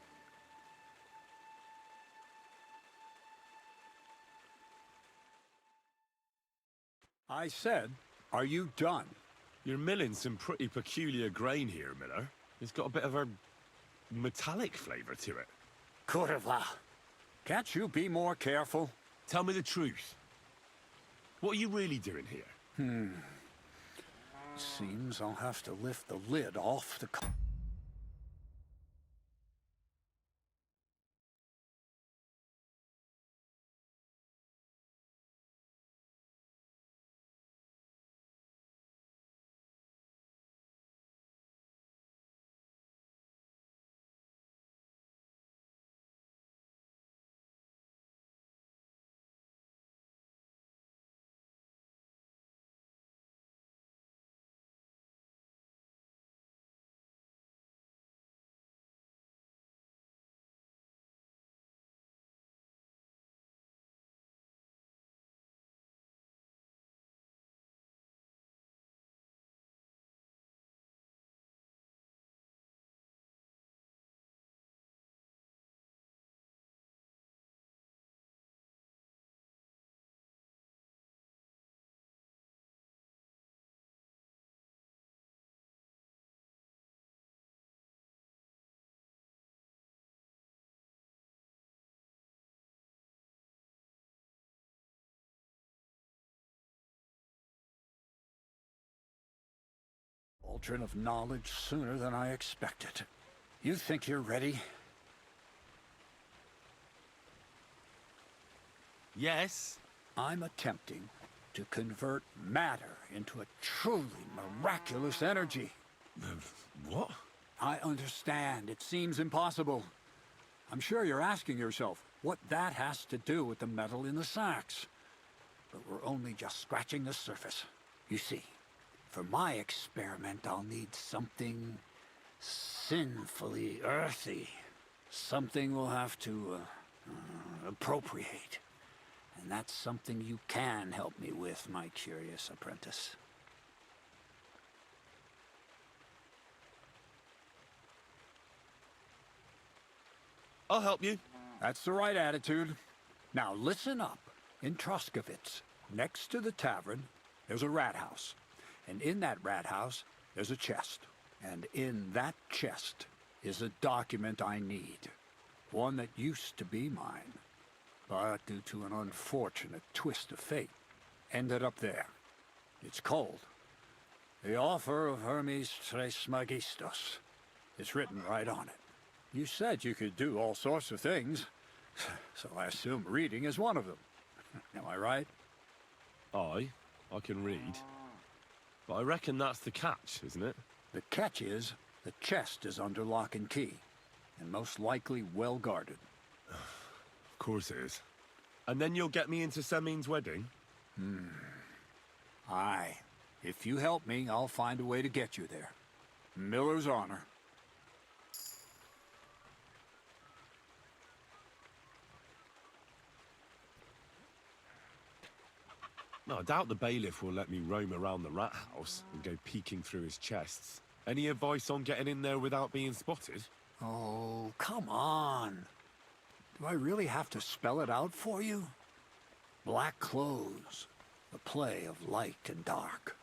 I said, are you done? You're milling some pretty peculiar grain here, Miller. It's got a bit of a metallic flavour to it. Kurva. Can't you be more careful? Tell me the truth. What are you really doing here? Seems I'll have to lift the lid off the... Cauldron of knowledge sooner than I expected. You think you're ready? Yes. I'm attempting to convert matter into a truly miraculous energy. What? I understand. It seems impossible. I'm sure you're asking yourself what that has to do with the metal in the sacks. But we're only just scratching the surface. You see, for my experiment, I'll need something sinfully earthy. Something we'll have to appropriate. And that's something you can help me with, my curious apprentice. I'll help you. That's the right attitude. Now listen up. In Troskovitz, next to the tavern, there's a rat house. And in that rat house, there's a chest. And in that chest is a document I need. One that used to be mine. but due to an unfortunate twist of fate, ended up there. It's called The Offer of Hermes Trismegistus. It's written right on it. You said you could do all sorts of things, so I assume reading is one of them. Am I right? I can read. But I reckon that's the catch, isn't it? The catch is, the chest is under lock and key, and most likely well guarded. Of course it is. And then you'll get me into Semin's wedding? Aye. If you help me, I'll find a way to get you there. Miller's honor. No, I doubt the bailiff will let me roam around the rat house and go peeking through his chests. Any advice on getting in there without being spotted? Oh, come on. Do I really have to spell it out for you? Black clothes, the play of light and dark.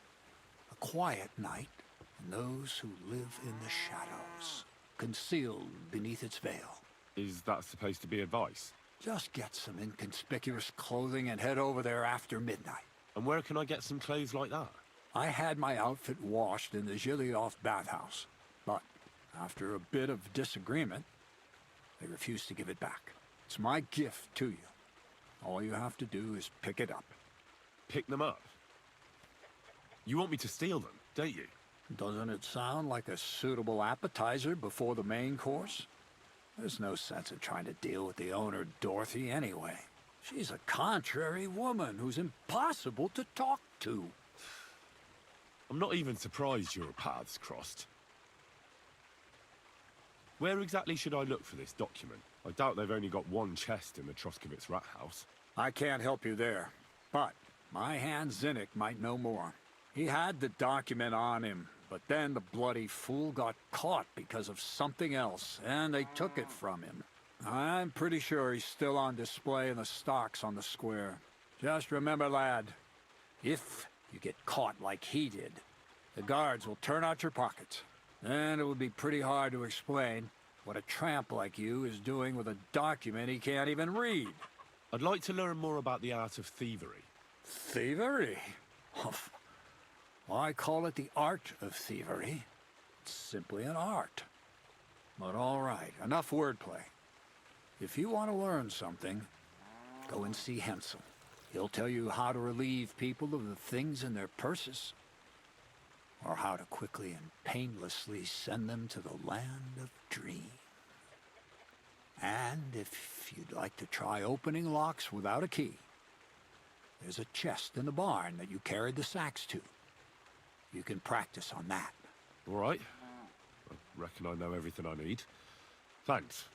A quiet night, and those who live in the shadows, concealed beneath its veil. Is that supposed to be advice? Just get some inconspicuous clothing and head over there after midnight. And where can I get some clothes like that? I had my outfit washed in the Gilioff bathhouse, but after a bit of disagreement, they refused to give it back. It's my gift to you. All you have to do is pick it up. Pick them up? You want me to steal them, don't you? Doesn't it sound like a suitable appetizer before the main course? There's no sense in trying to deal with the owner, Dorothy, anyway. She's a contrary woman who's impossible to talk to. I'm not even surprised your paths crossed. Where exactly should I look for this document? I doubt they've only got one chest in the Troskovitz rat house. I can't help you there, but my hand Zinnik might know more. He had the document on him, but then the bloody fool got caught because of something else, and they took it from him. I'm pretty sure he's still on display in the stocks on the square. Just remember, lad, if you get caught like he did, the guards will turn out your pockets. Then it would be pretty hard to explain what a tramp like you is doing with a document he can't even read. I'd like to learn more about the art of thievery. Thievery? Well, I call it the art of thievery. It's simply an art. But all right, enough wordplay. If you want to learn something, go and see Hensel. He'll tell you how to relieve people of the things in their purses, or how to quickly and painlessly send them to the land of dreams. And if you'd like to try opening locks without a key, there's a chest in the barn that you carried the sacks to. You can practice on that. All right. I reckon I know everything I need. Thanks.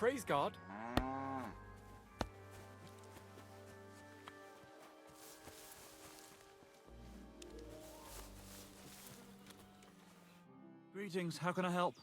Praise God. Greetings, how can I help?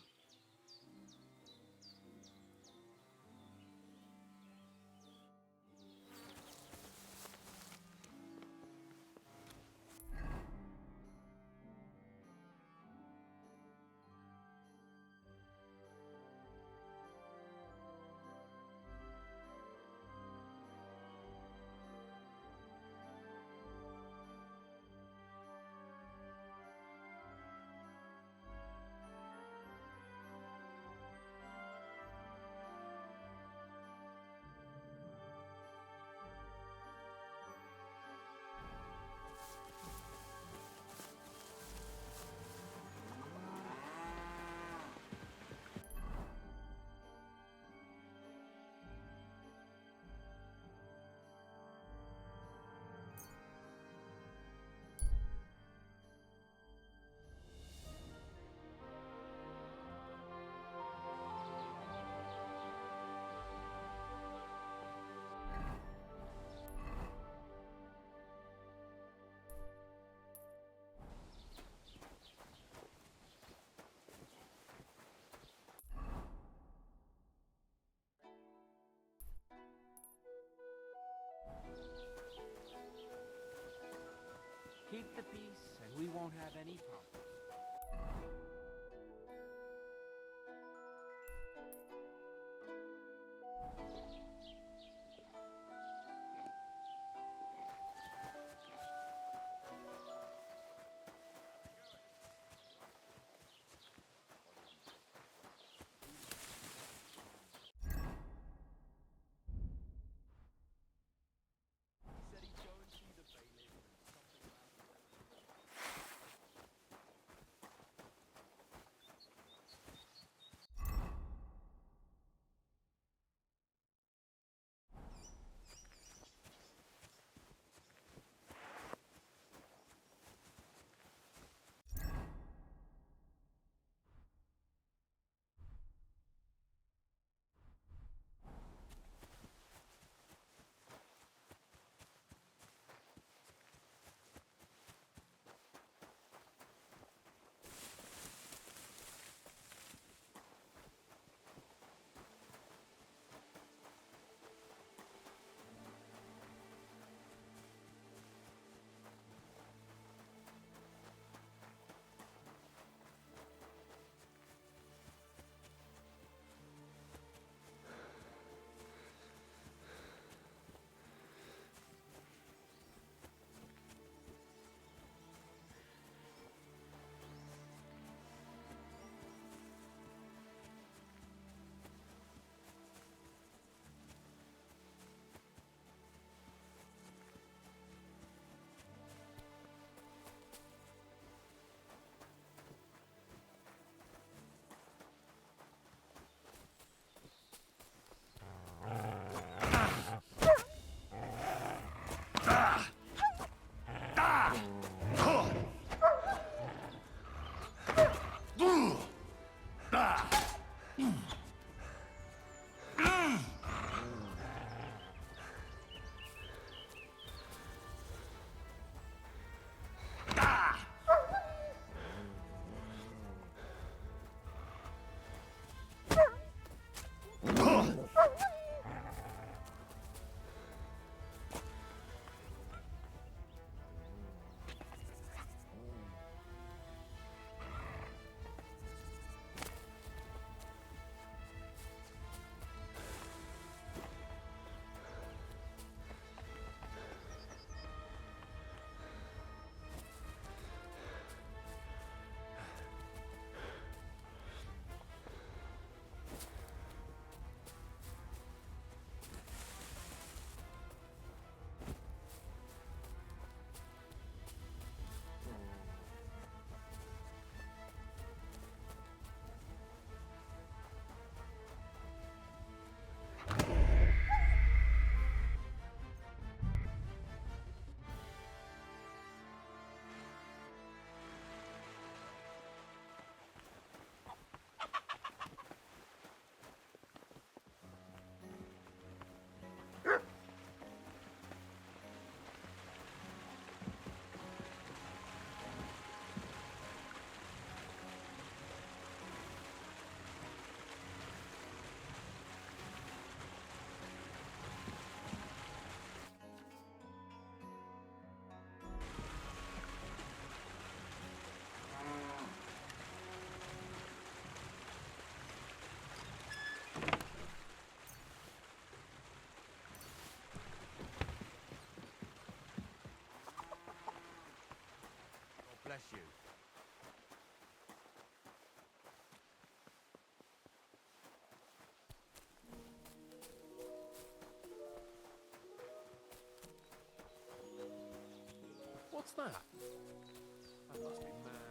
Keep the peace, and we won't have any problems. Bless you. What's that? That must be mad.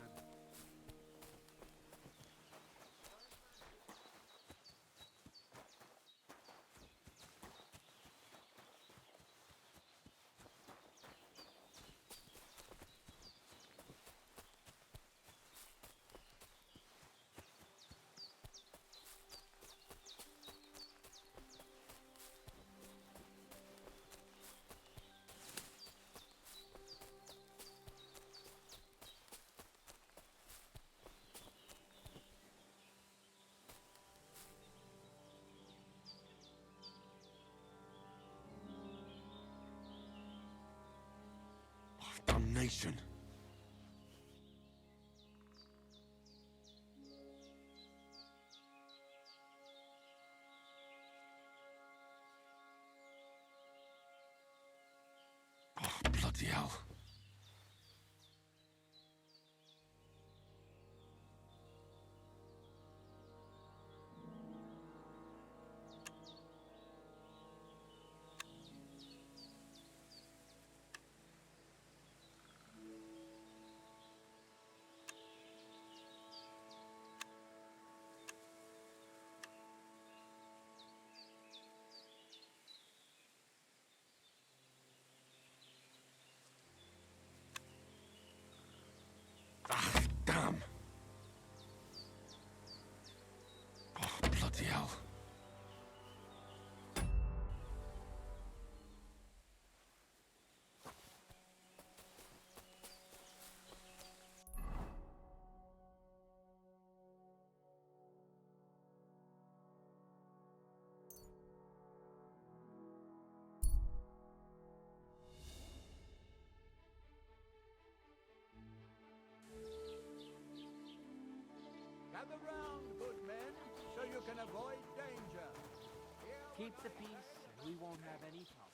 damnation. Oh, bloody hell. Ah, damn. Oh, bloody hell. Gather round, good men, so you can avoid danger. Keep the peace, and we won't have any trouble.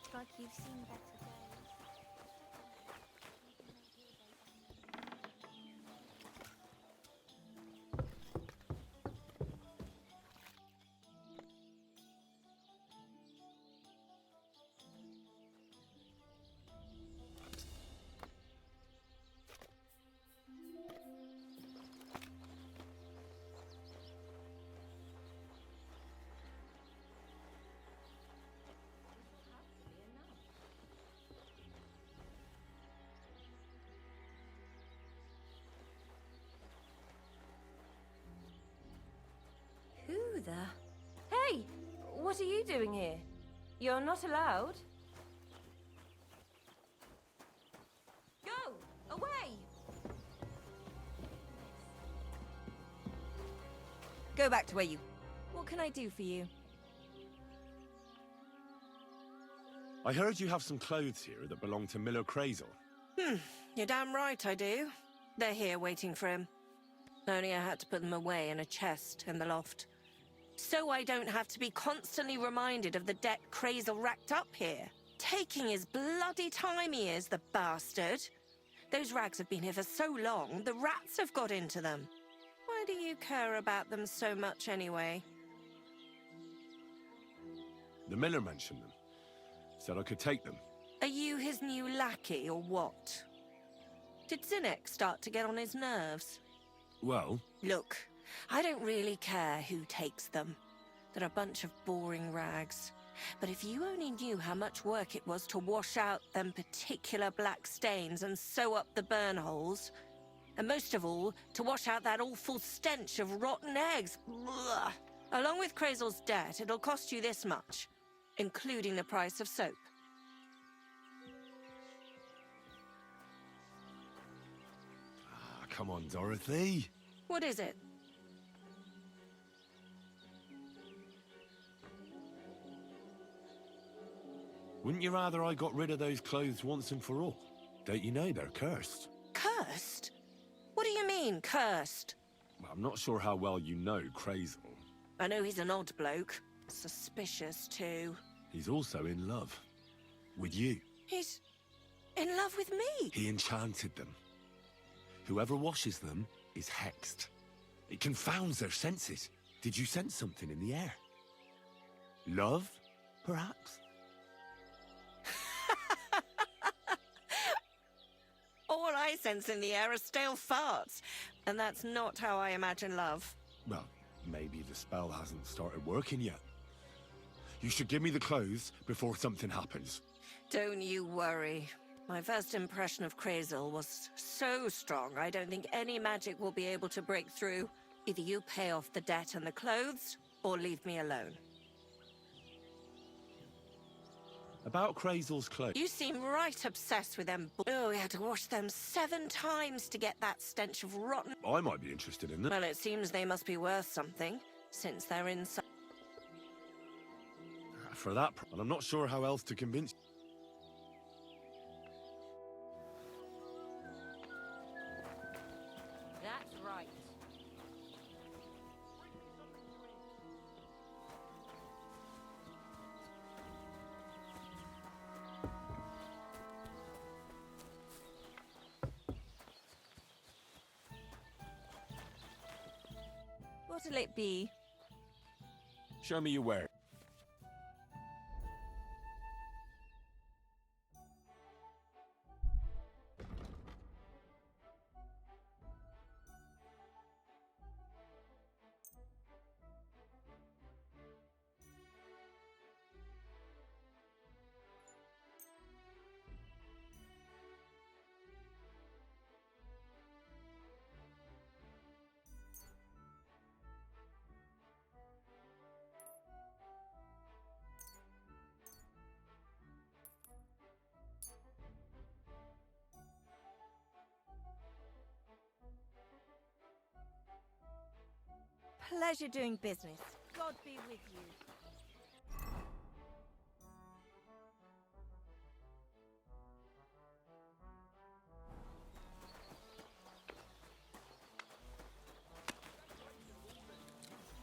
Looks like you've seen better days. Who the... Hey! What are you doing here? You're not allowed. Go! Away! Go back to where you... What can I do for you? I heard you have some clothes here that belong to Miller Crazel. You're damn right I do. They're here waiting for him. Only I had to put them away in a chest in the loft. So I don't have to be constantly reminded of the debt Crazel racked up here. Taking his bloody time he is, the bastard. Those rags have been here for so long, the rats have got into them. Why do you care about them so much anyway? The Miller mentioned them. Said I could take them. Are you his new lackey or what? Did Zinnek start to get on his nerves? Well... Look, I don't really care who takes them. They're a bunch of boring rags. But if you only knew how much work it was to wash out them particular black stains and sew up the burn holes, and most of all, to wash out that awful stench of rotten eggs. Blah. Along with Crazel's debt, it'll cost you this much, including the price of soap. Come on, Dorothy. What is it? Wouldn't you rather I got rid of those clothes once and for all? Don't you know they're cursed? Cursed? What do you mean, cursed? Well, I'm not sure how well you know Crazel. I know he's an odd bloke. Suspicious, too. He's also in love. With you. He's in love with me? He enchanted them. Whoever washes them is hexed. It confounds their senses. Did you sense something in the air? Love, perhaps? All I sense in the air are stale farts. And that's not how I imagine love. Well, maybe the spell hasn't started working yet. You should give me the clothes before something happens. Don't you worry. My first impression of Crazel was so strong, I don't think any magic will be able to break through. Either you pay off the debt and the clothes, or leave me alone. About Crazel's clothes... You seem right obsessed with them. Oh, we had to wash them 7 times to get that stench of rotten... I might be interested in them. Well, it seems they must be worth something, since they're inside... For that, and I'm not sure how else to convince you. That's right. What'll it be? Show me your wear. Pleasure doing business. God be with you.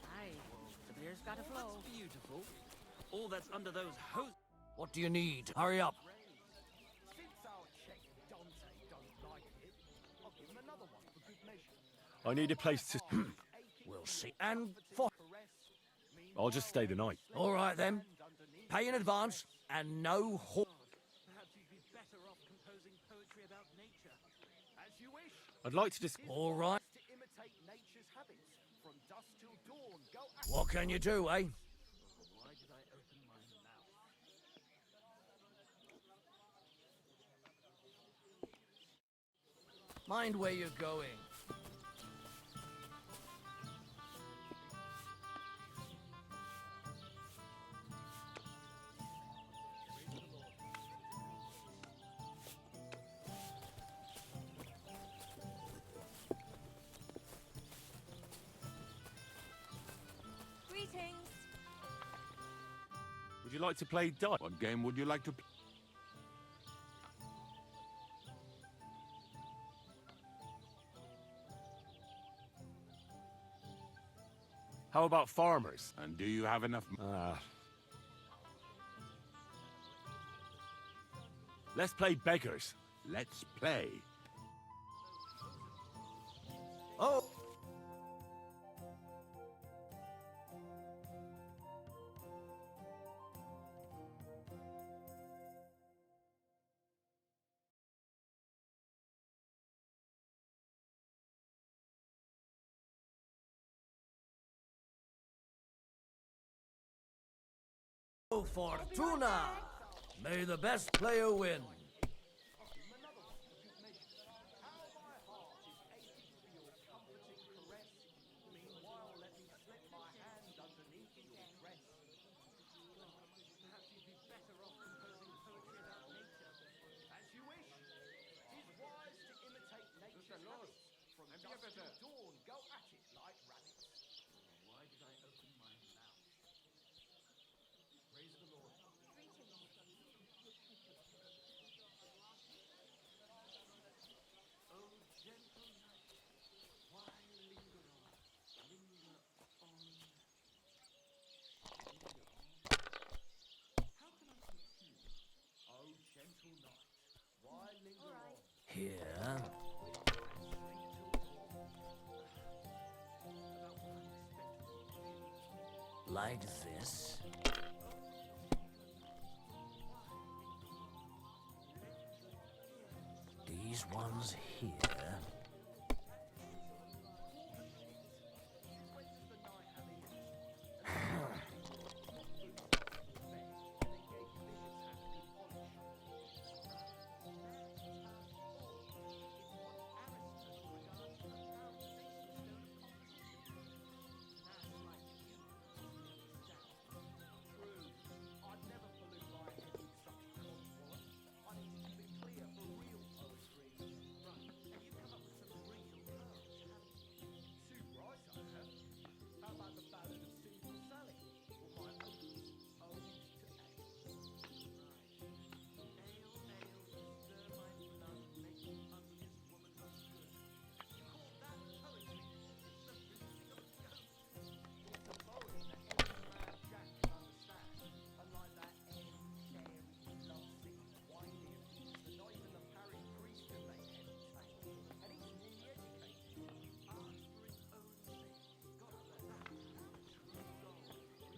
Aye, the beer's got to flow. That's beautiful. All that's under those hose... What do you need? Hurry up. Since our check Dante don't like it, I'll give him another one for good measure. I need a place to... We'll see. And for... I'll just stay the night. All right, then. Pay in advance, and no ho... Perhaps you'd be better off composing poetry about nature. As you wish. I'd like to just... All right. To imitate nature's habits. From dusk till dawn, go at What can you do, eh? Why did I open my mouth? Mind where you're going. Greetings. Would you like to play dice? What game would you like to play? How about farmers? And do you have enough... Let's play beggars. Let's play. Oh! Fortuna! May the best player win. Here. Like this. These ones here.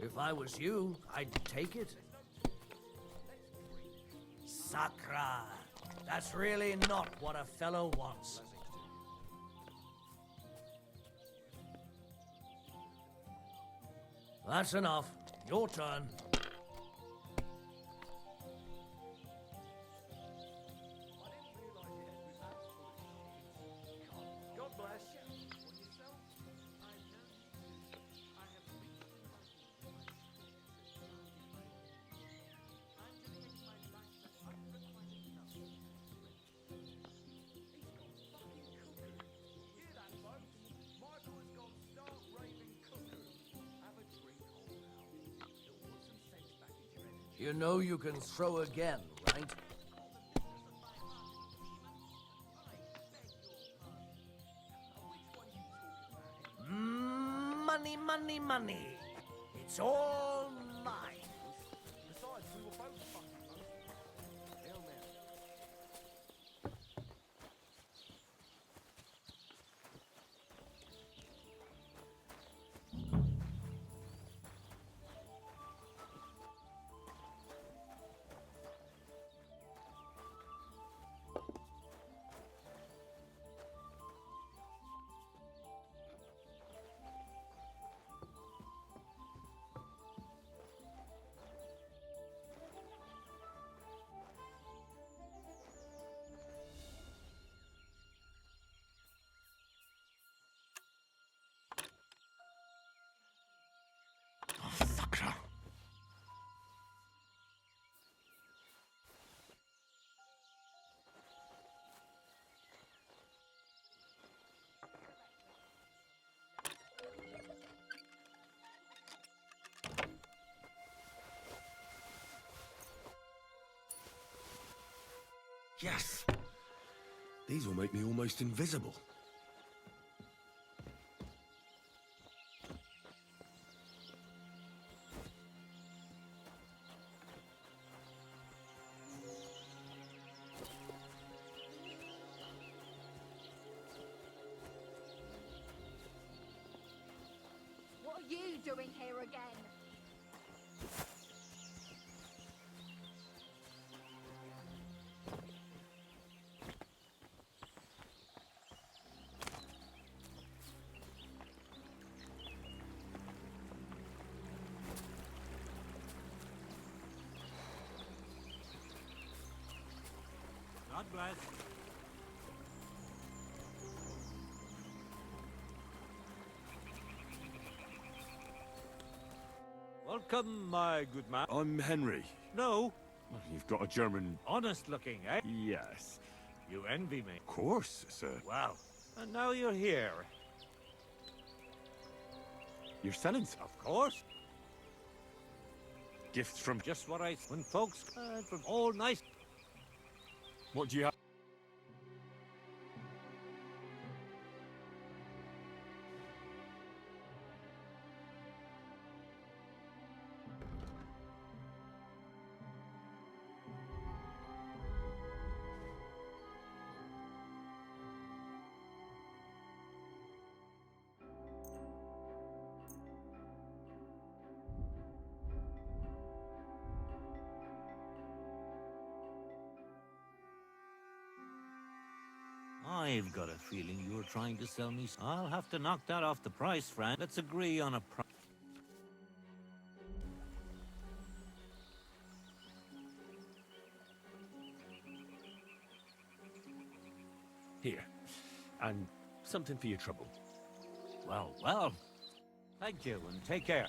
If I was you, I'd take it. Sakra! That's really not what a fellow wants. That's enough. Your turn. God bless. You know you can throw again, right? Money, money, money. It's all mine. Besides, we were both fucking Yes! These will make me almost invisible. What are you doing here again? God bless. Welcome, my good man. I'm Henry. No. You've got a German... Honest looking, eh? Yes. You envy me. Of course, sir. Well, and now you're here. You're selling... Of course. Gifts from... Just what I... When folks... from all nice... What do you have? I've got a feeling you're trying to sell me... I'll have to knock that off the price, Frank. Let's agree on a price. Here. And something for your trouble. Well, well. Thank you, and take care.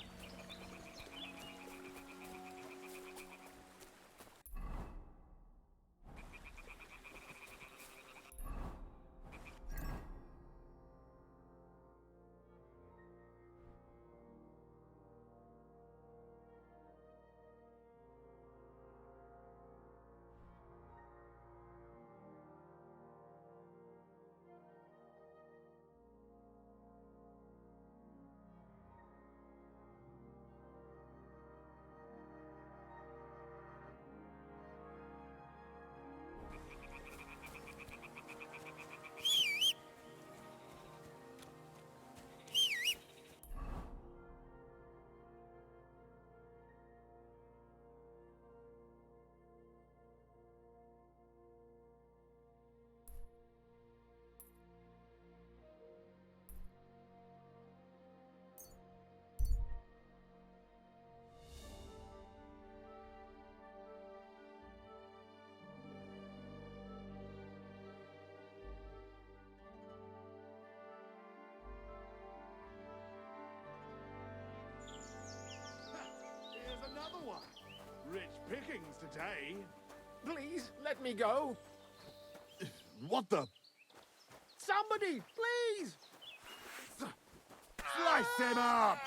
Here's another one. Rich pickings today. Please, let me go. What the... Somebody, please! Slice him up!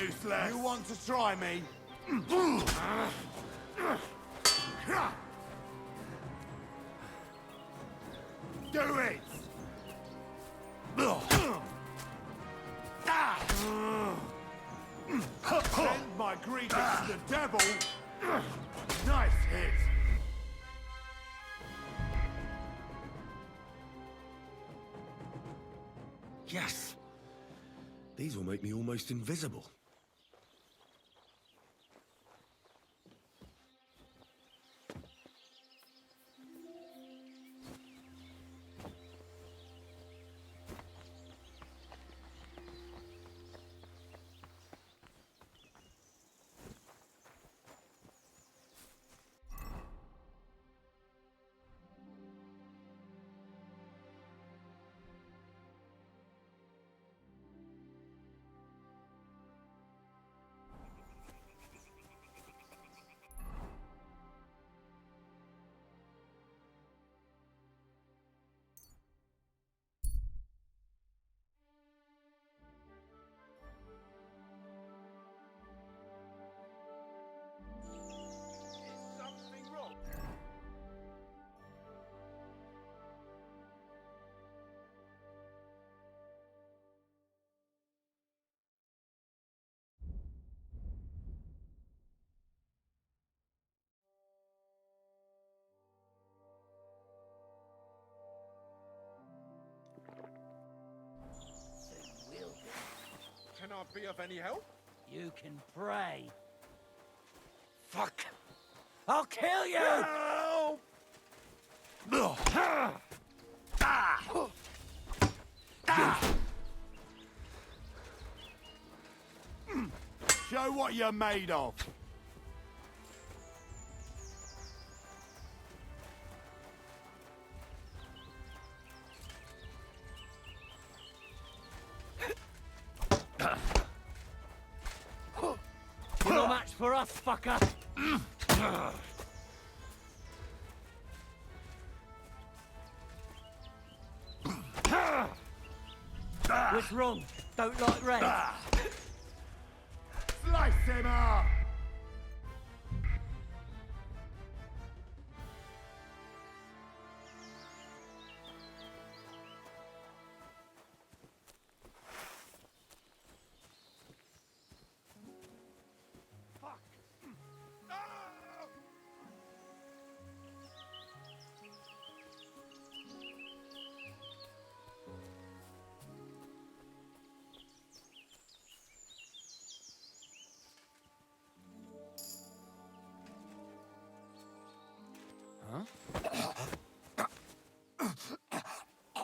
Useless! You want to try me? Do it! Send my greetings to the devil! Nice hit! Yes! These will make me almost invisible. I be of any help? You can pray. Fuck! I'll kill you! Help! Show what you're made of. You're no match for us, fucker! What's wrong? Don't like red? Slice him up!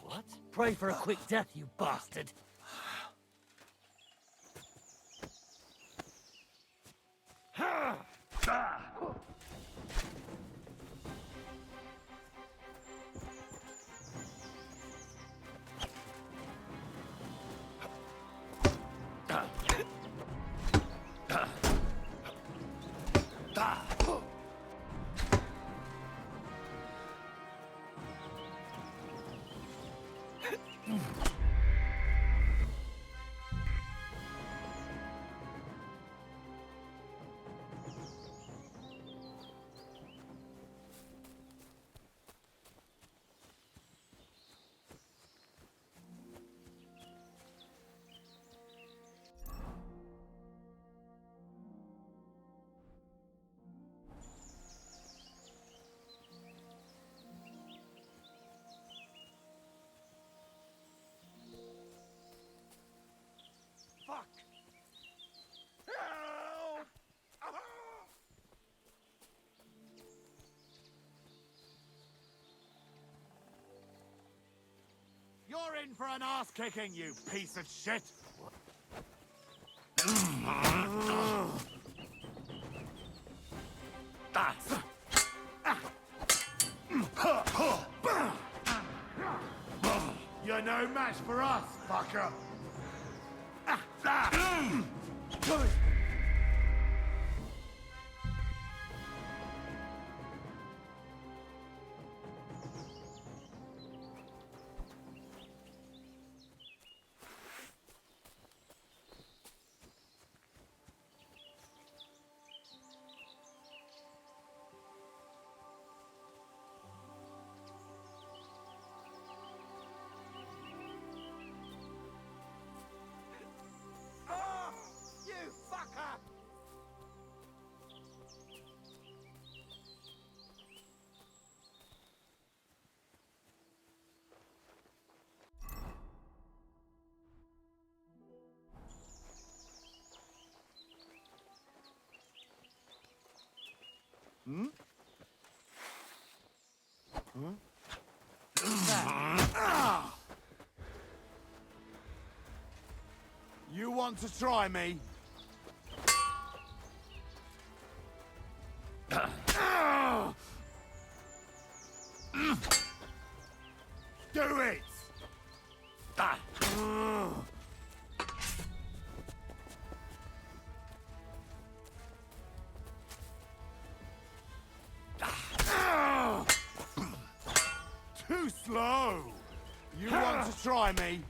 What? Pray for a quick death, you bastard! Fuck! Help! You're in for an ass kicking, you piece of shit! You're no match for us, fucker! You fucker! Hmm? You want to try me? Do it! Too slow! You want to try me?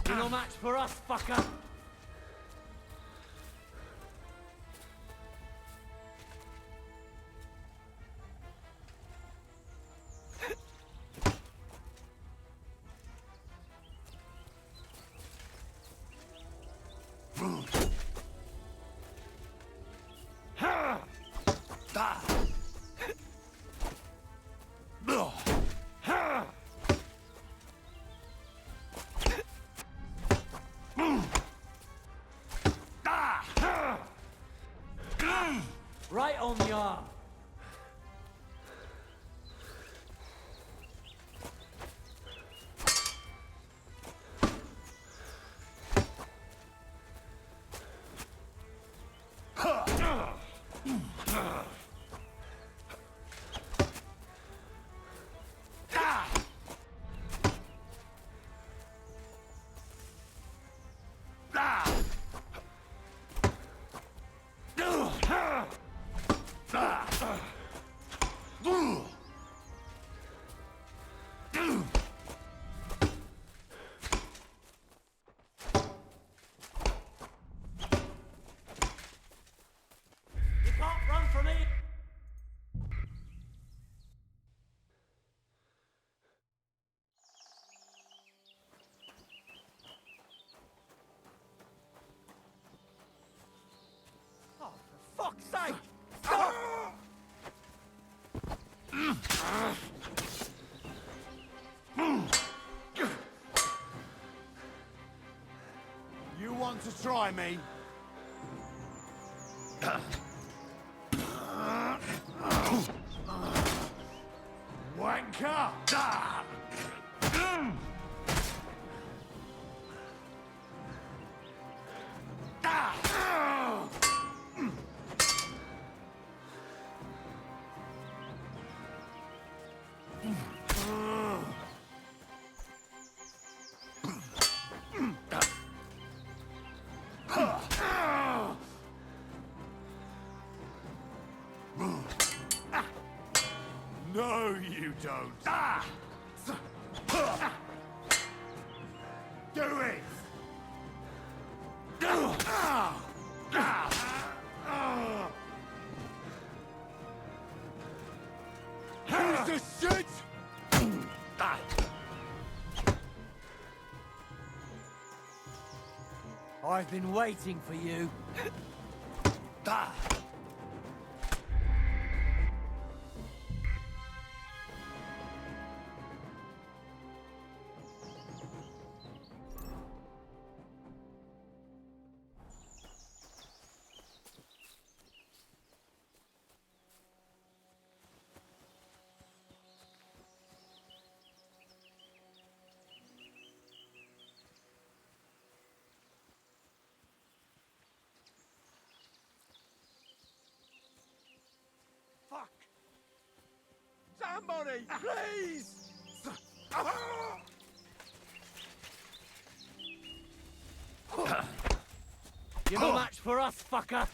You're no match for us, fucker! Right on the arm. Fuck's sake! Stop! You want to try me? Wanker! No, you don't. Do it! Piece of shit! I've been waiting for you. Somebody, please! You're no match for us, fucker.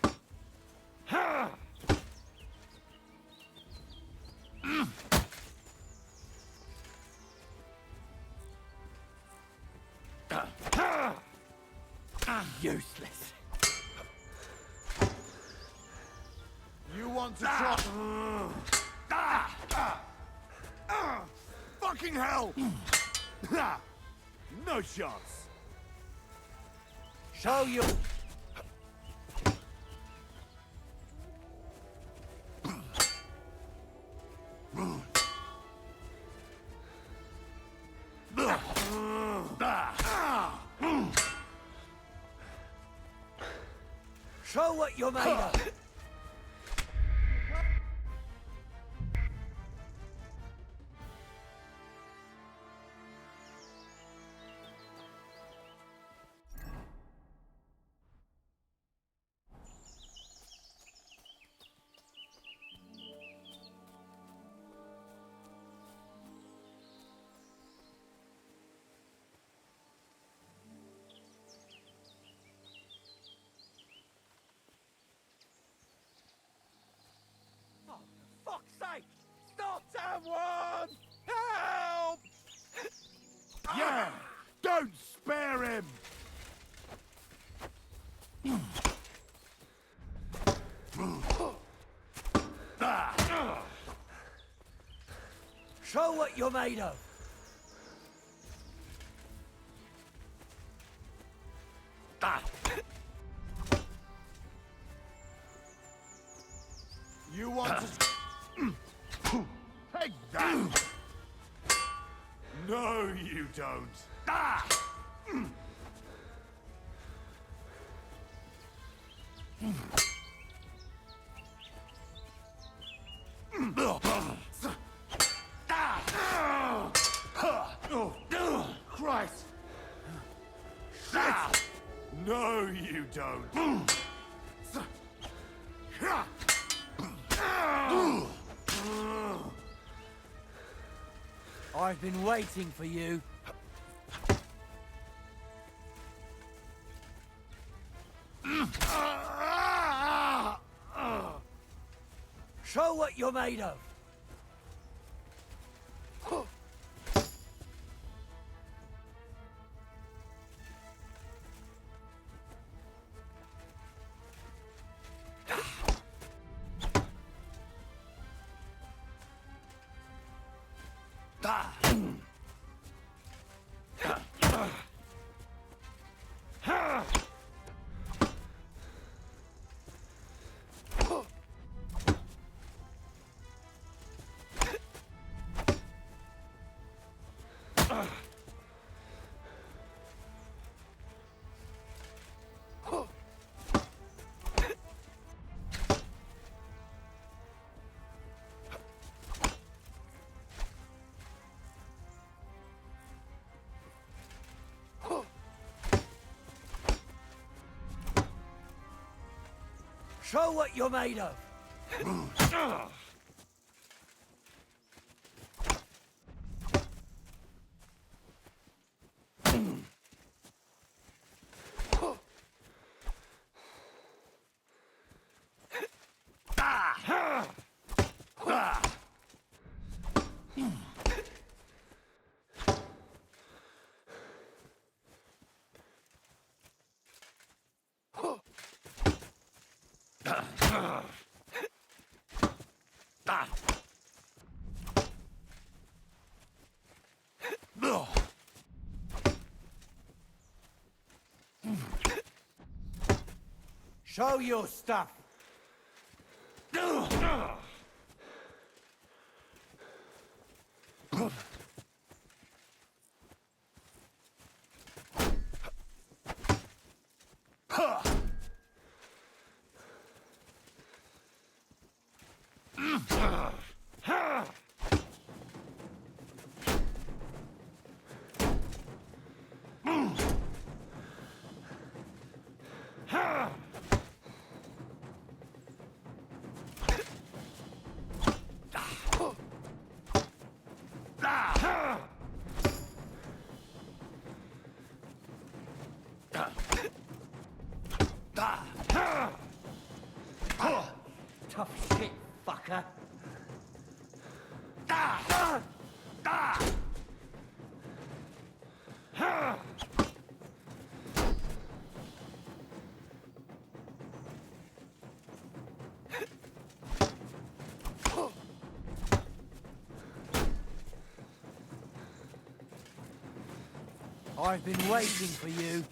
Useless. You want to try? Fucking hell! No chance. Show you. Show what you're made of. Stop, someone! Help! Yeah! Don't spare him! Show what you're made of. You want to... Take that! No, you don't. don't. I've been waiting for you. Show what you're made of. Show what you're made of. Show your stuff. Tough shit, fucker. I've been waiting for you.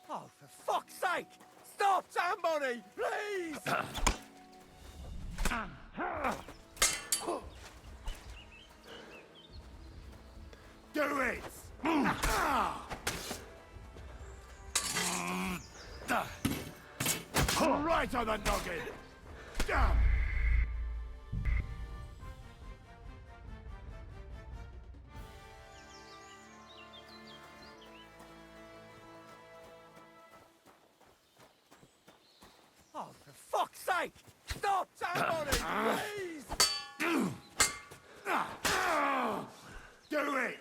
Oh, for fuck's sake! Stop, somebody! Please! Do it! Right on the noggin! Damn! Oh, for fuck's sake! Stop, somebody! Please! Do it!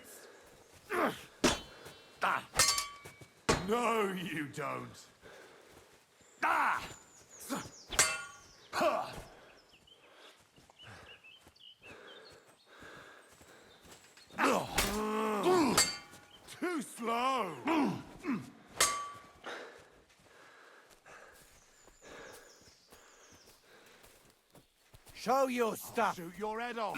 No, you don't. Too slow. Show your stuff. Shoot your head off.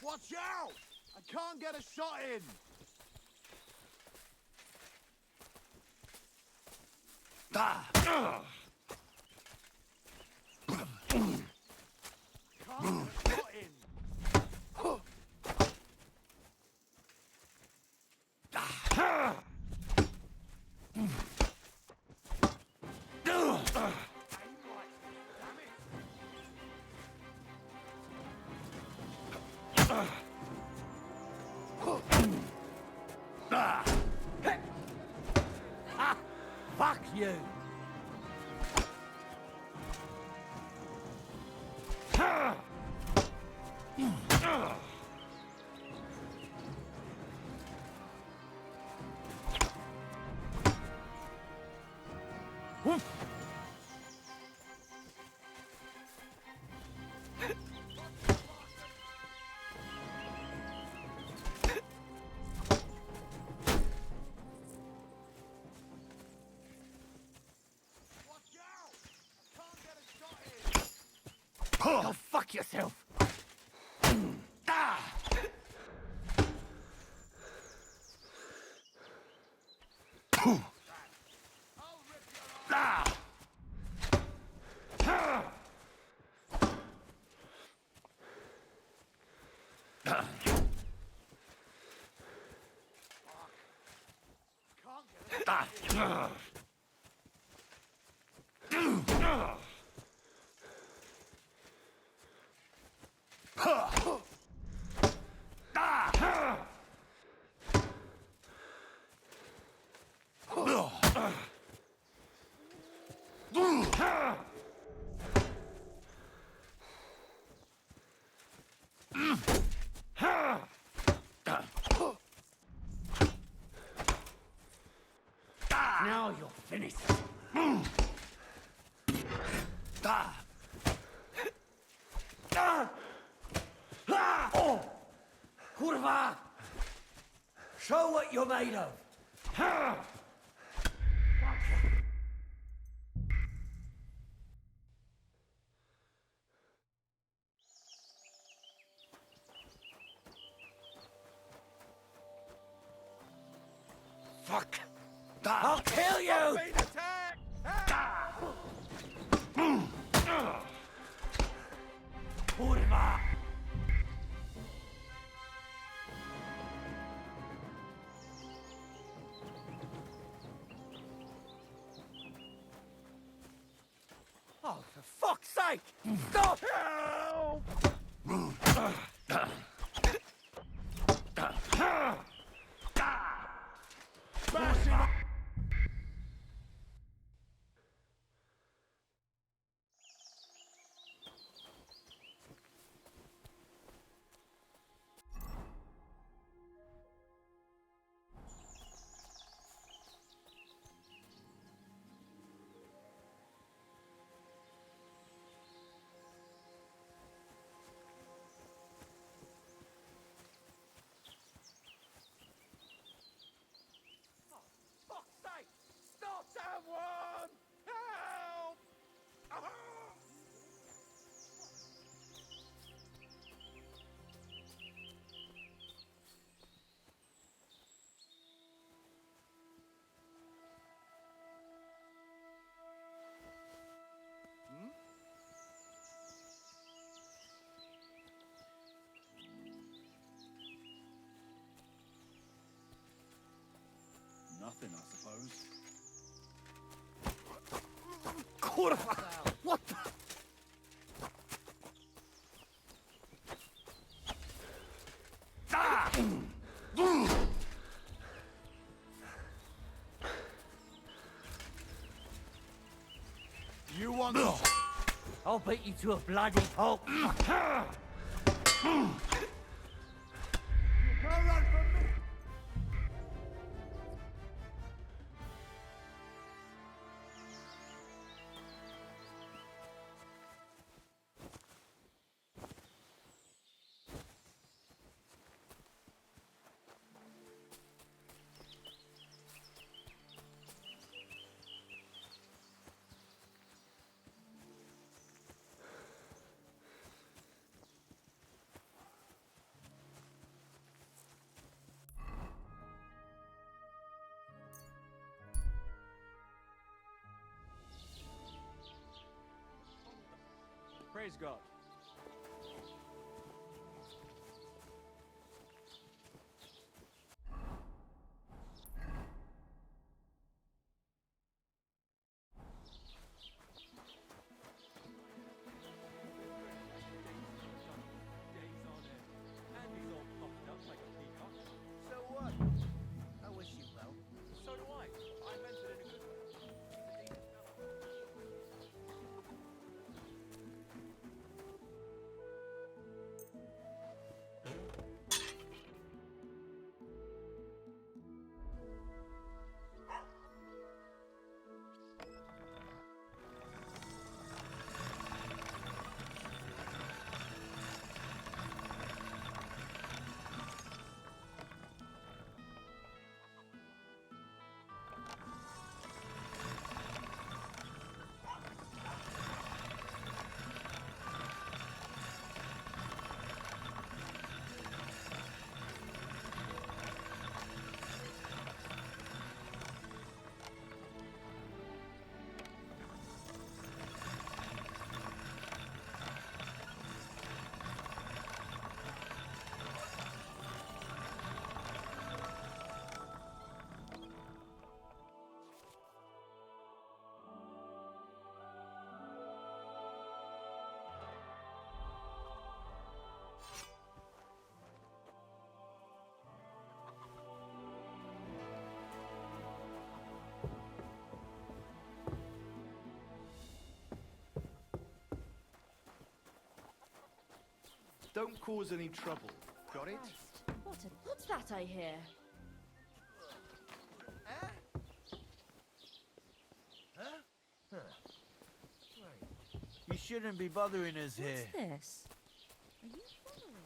Watch out! I can't get a shot in! Ah! Can't get a shot in! Fuck you! Go fuck yourself! Ah! Ah! Now you're finished. Kurwa! Show what you're made of! Fuck! I'll kill you! Kurwa! Oh, for fuck's sake! Stop! Smash him up! Someone! Help! Nothing, I suppose. Kurwa! What the? Ah! You want... I'll beat you to a bloody pulp. You can't run from me! Praise God. So what? I wish you well. So do I. I meant it in a good way. Don't cause any trouble. Got it? What's that I hear? You shouldn't be bothering us here. What's this? Are you following me?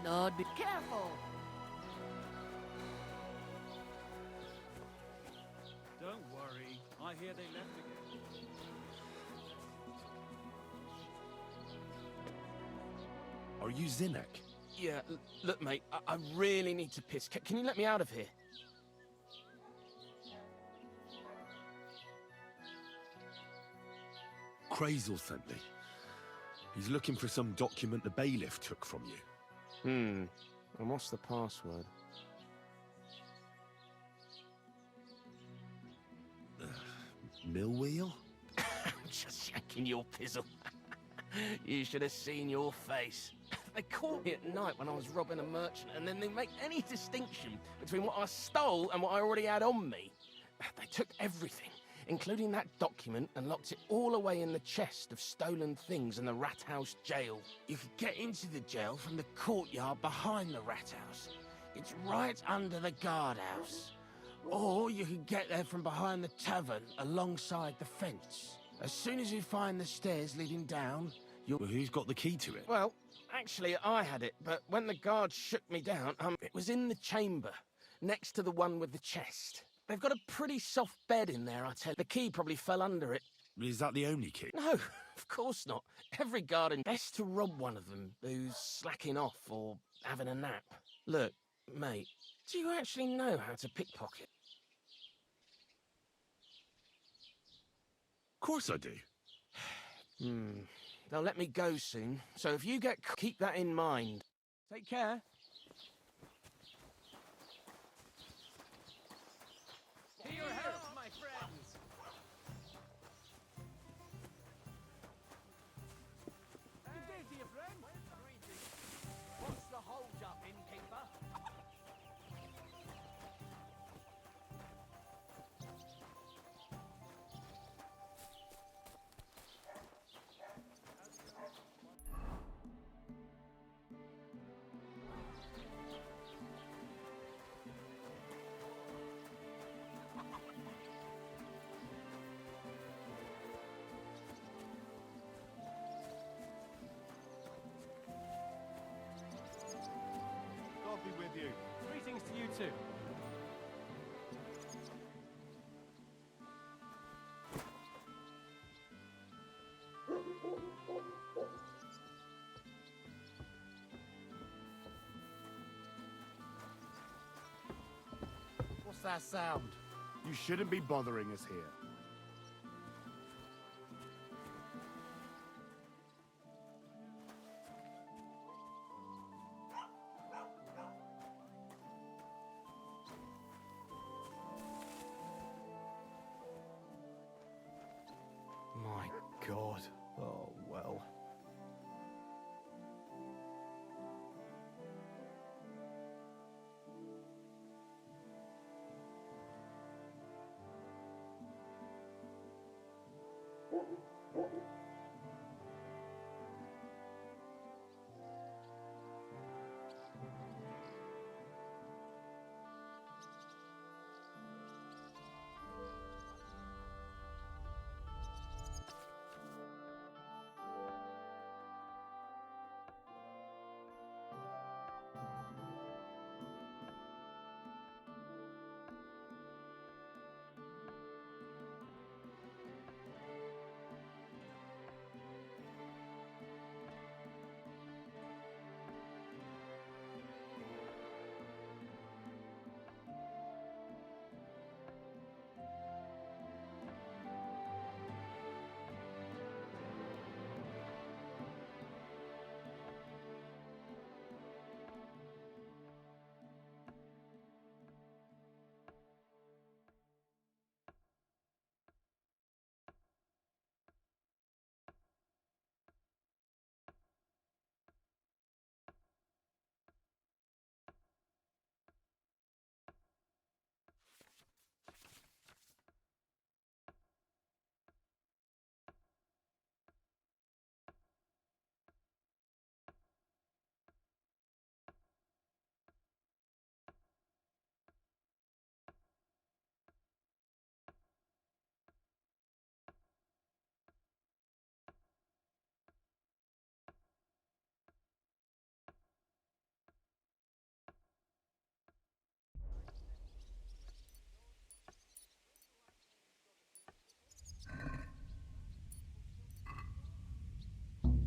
Lord, be careful. Don't worry. I hear they left again. Are you Zinnek? Yeah, look, mate, I really need to piss. Can you let me out of here? Crazel sent me. He's looking for some document the bailiff took from you. And what's the password? Mill wheel? Just yanking your pizzle. You should have seen your face. They caught me at night when I was robbing a merchant, and then they make any distinction between what I stole and what I already had on me. They took everything, including that document, and locked it all away in the chest of stolen things in the rat house jail. You could get into the jail from the courtyard behind the rat house. It's right under the guardhouse. Or you could get there from behind the tavern alongside the fence. As soon as you find the stairs leading down, you'll... Well, who's got the key to it? Well, actually, I had it, but when the guards shook me down, it was in the chamber, next to the one with the chest. They've got a pretty soft bed in there, I tell you. The key probably fell under it. Is that the only key? No, of course not. Every guard in... Best to rob one of them who's slacking off or having a nap. Look, mate, do you actually know how to pickpocket? Of course I do. They'll let me go soon, so if you get... keep that in mind. Take care. To your health, my friends! Good day to you, friend. What's the hold up, innkeeper? that sound? You shouldn't be bothering us here. My God. Oh, well.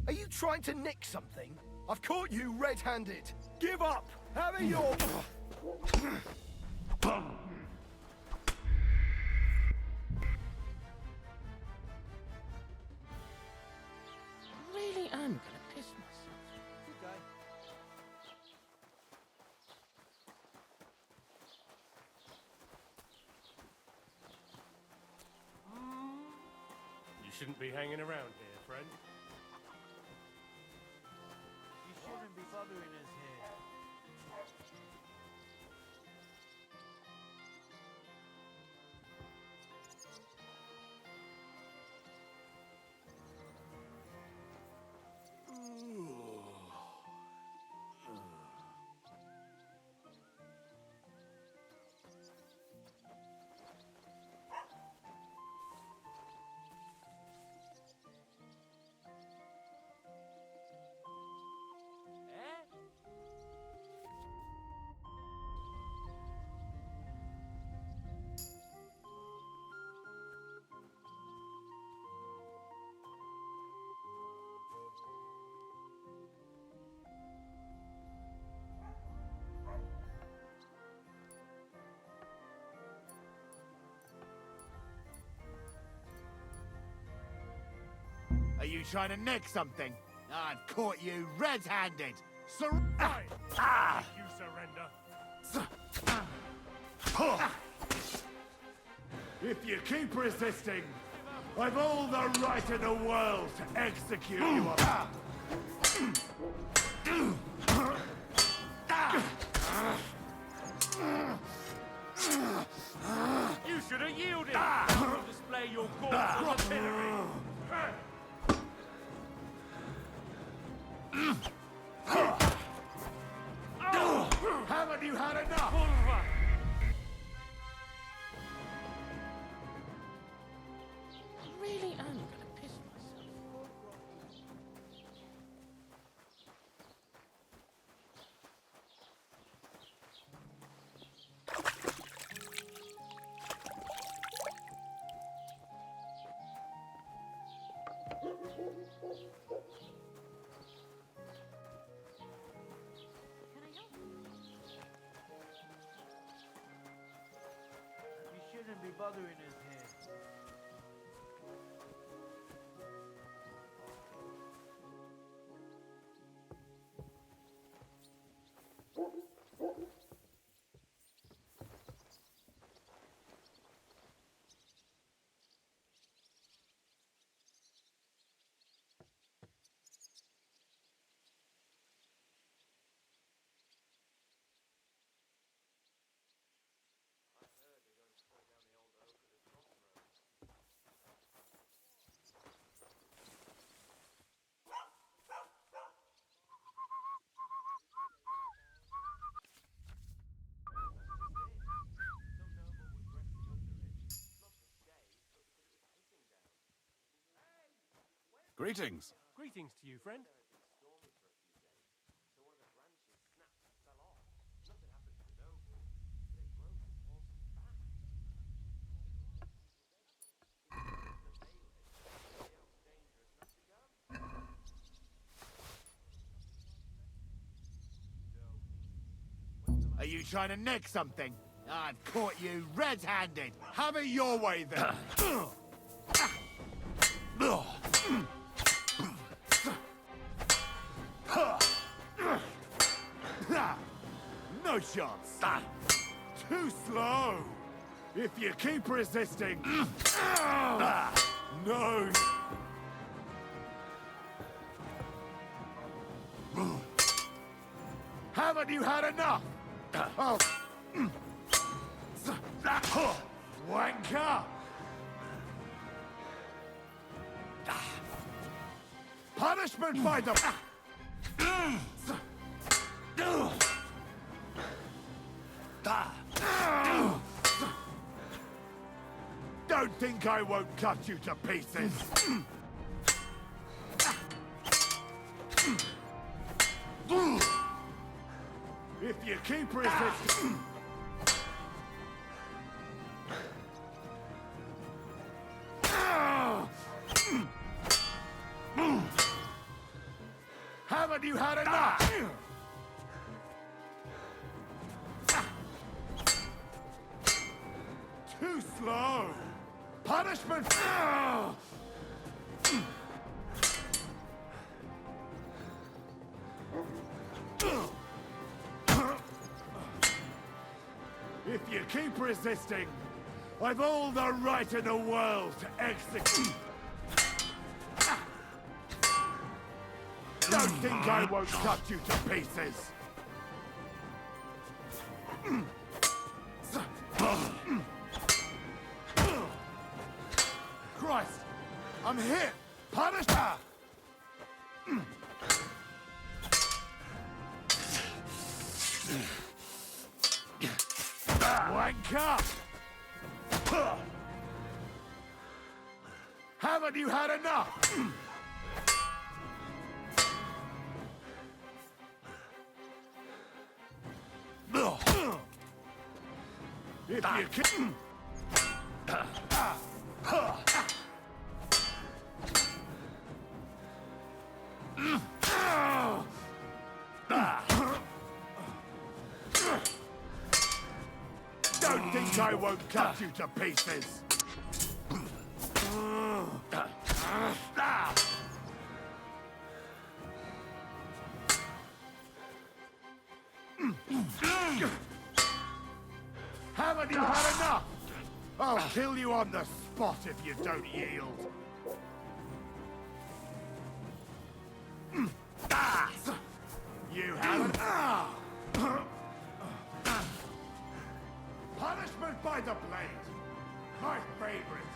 Are you trying to nick something? I've caught you red-handed. Give up! Have it your... Really am gonna piss myself. Okay. You shouldn't be hanging around here, friend. You shouldn't be bothering us here. Are you trying to nick something? I've caught you red-handed. Fine. Ah! You surrender. If you keep resisting, I've all the right in the world to execute you. You should have yielded. To display your gorgeous artillery. Haven't you had enough? Really am gonna piss myself. shouldn't be bothering us here. Greetings. Greetings to you, friend. Are you trying to nick something? I've caught you red-handed. Have it your way, then. No chance. Too slow. If you keep resisting... No. Haven't you had enough? Oh. Wanker! Punishment by the... Don't think I won't cut you to pieces. If you keep resisting... Haven't you had enough? Too slow. Punishment. If you keep resisting, I've all the right in the world to execute. Don't think I won't cut you to pieces. Christ, I'm hit. Punish her. Wanker! Haven't you had enough? If you can... Don't think I won't cut you to pieces. Haven't you had enough? I'll kill you on the spot if you don't yield. You haven't. Punishment by the blade. My favorite.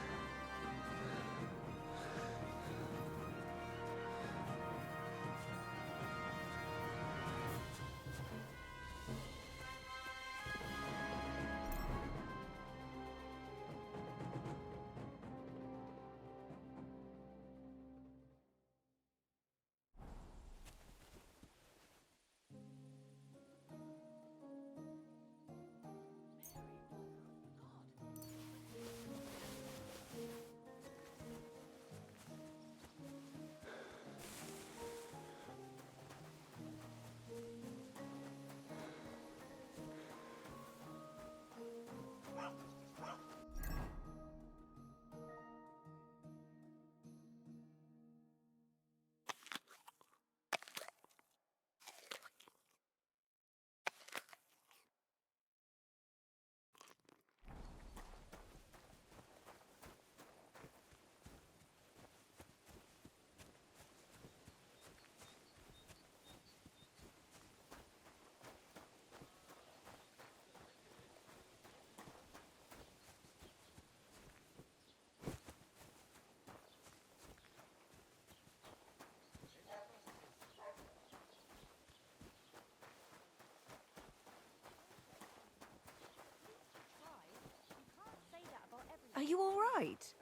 right?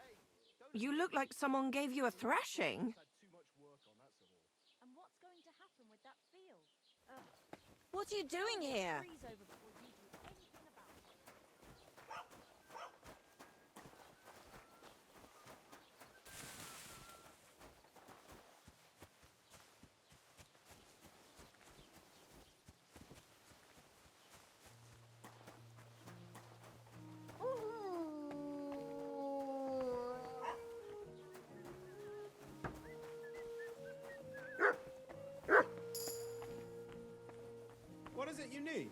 You look like someone gave you a thrashing. And what's going to happen with that field? What are you doing here? Freeze over before you do anything about it. What is it you need?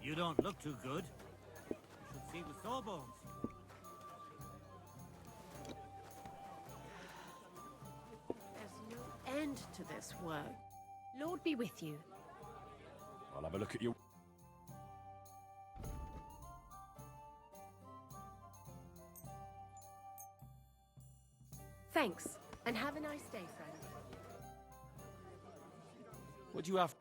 You don't look too good. You should see the sawbones. There's no end to this work. Lord be with you. I'll have a look at your... Thanks, and have a nice day, friend. What do you have?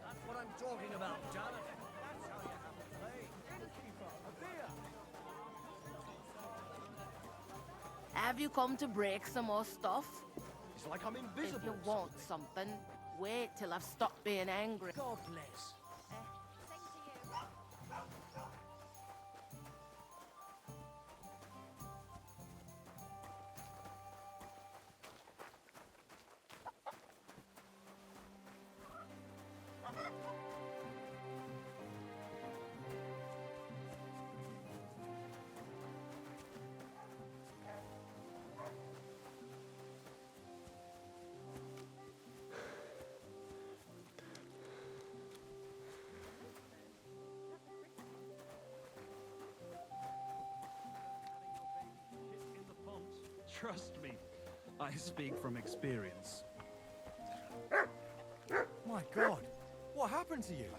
That's what I'm talking about, Jonathan. That's how you have to play. Innkeeper, a beer. Have you come to break some more stuff? It's like I'm invisible. If you want something, wait till I've stopped being angry. God bless. Trust me, I speak from experience. My God, what happened to you?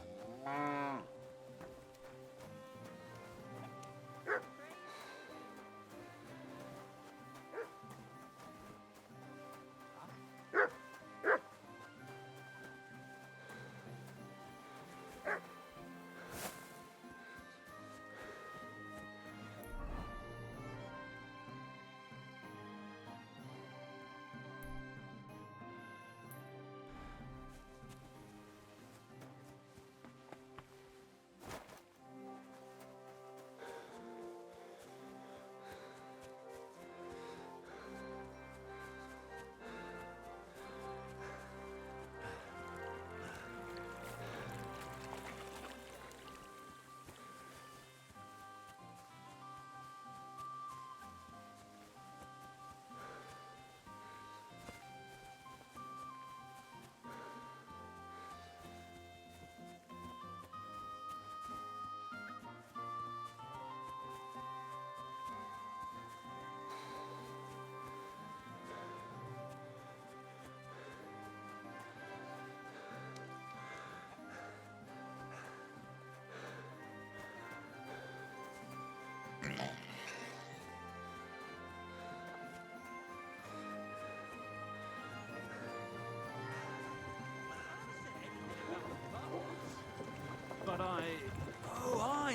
But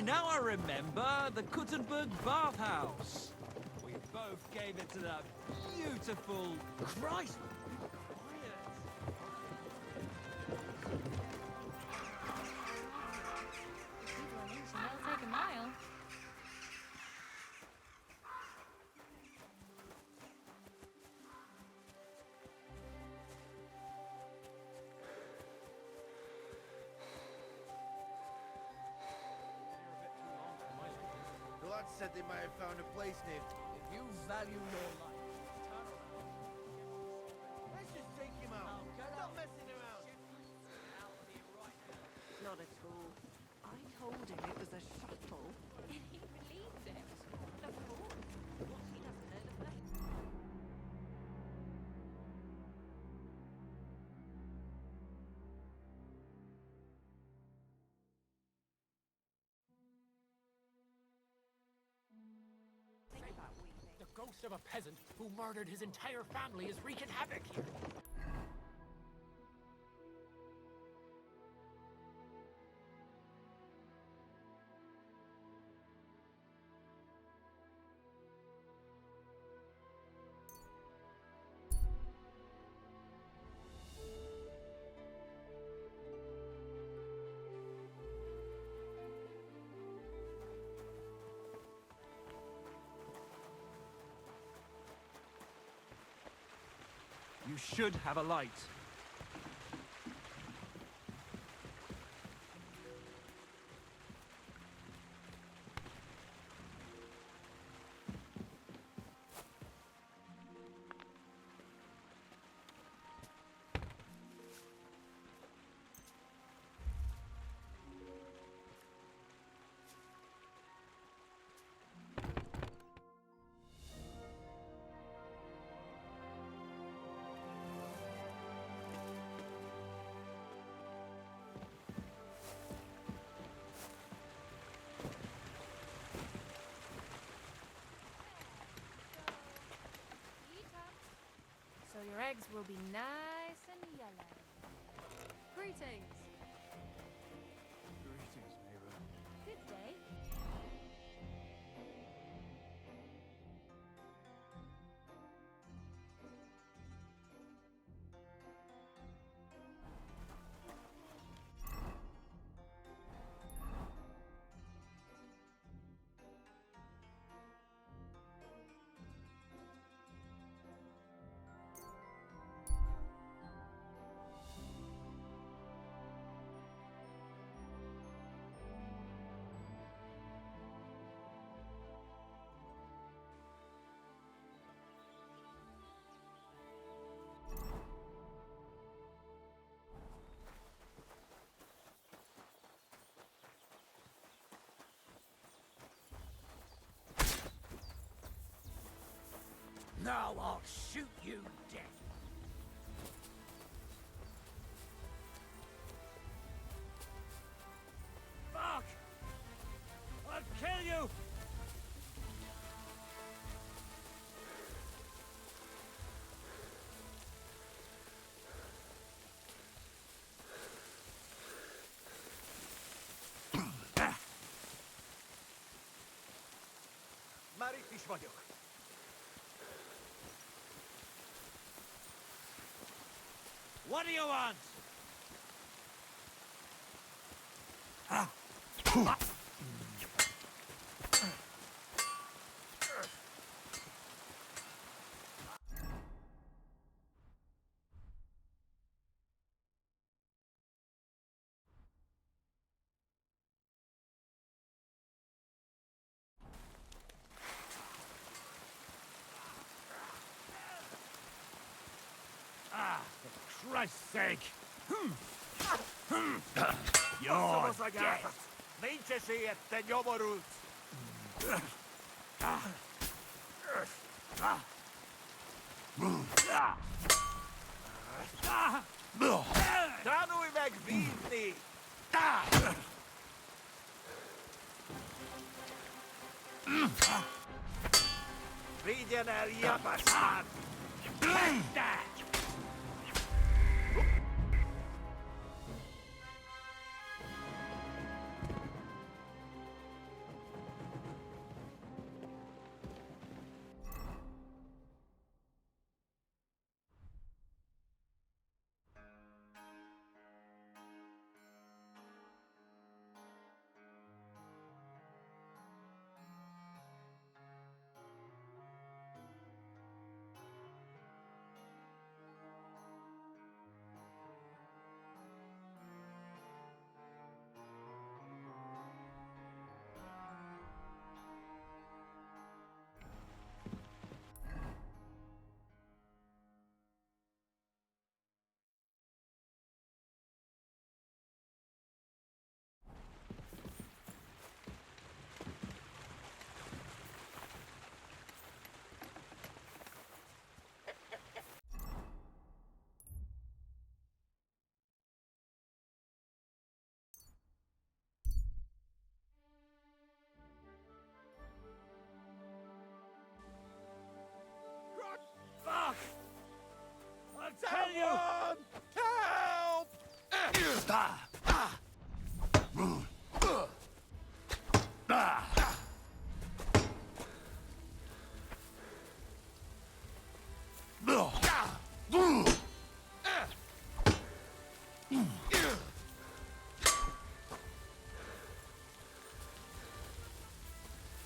Oh, now I remember. The Kuttenberg bathhouse. We both gave it to that beautiful... Christ! That'll take a mile. guards said they might have found a place named... If you value your life, turn around. Let's just take him out. Stop messing around. Not at all. I told him it was a shuttle. And he believed it. Of course. What he doesn't know the place. The ghost of a peasant who murdered his entire family is wreaking havoc here. You should have a light. So your eggs will be nice and yellow. Greetings. Greetings, neighbor. Good day. Now I'll shoot you dead. Fuck! I'll kill you! Mariti vagyok. What do you want? For Christ's sake. You're dead. Mince siette jomorut. Tanui meg vízni. Vigyen el, japaszán! Lente!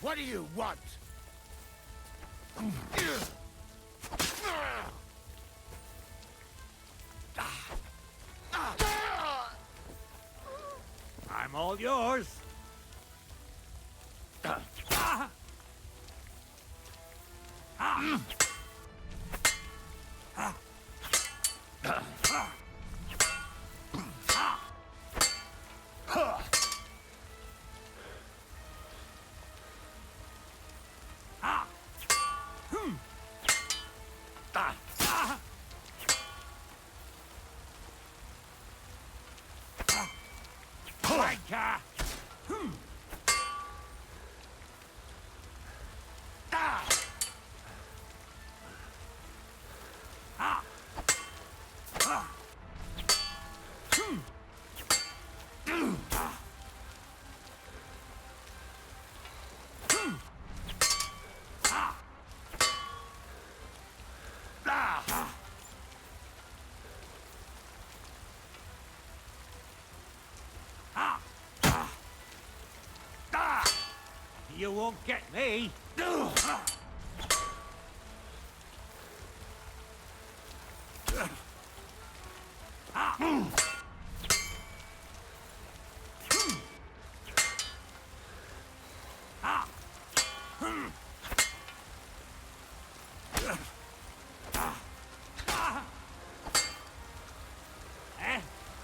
What do you want? I'm all yours. You won't get me.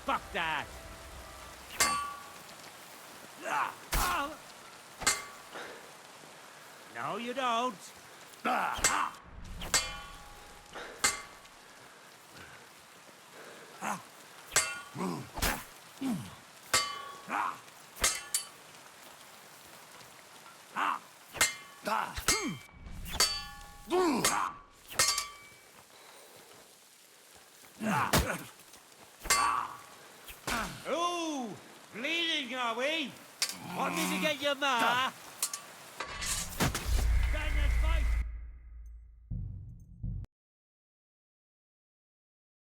Fuck that. No, you don't. Ooh, bleeding, are we? Want me to get your ma?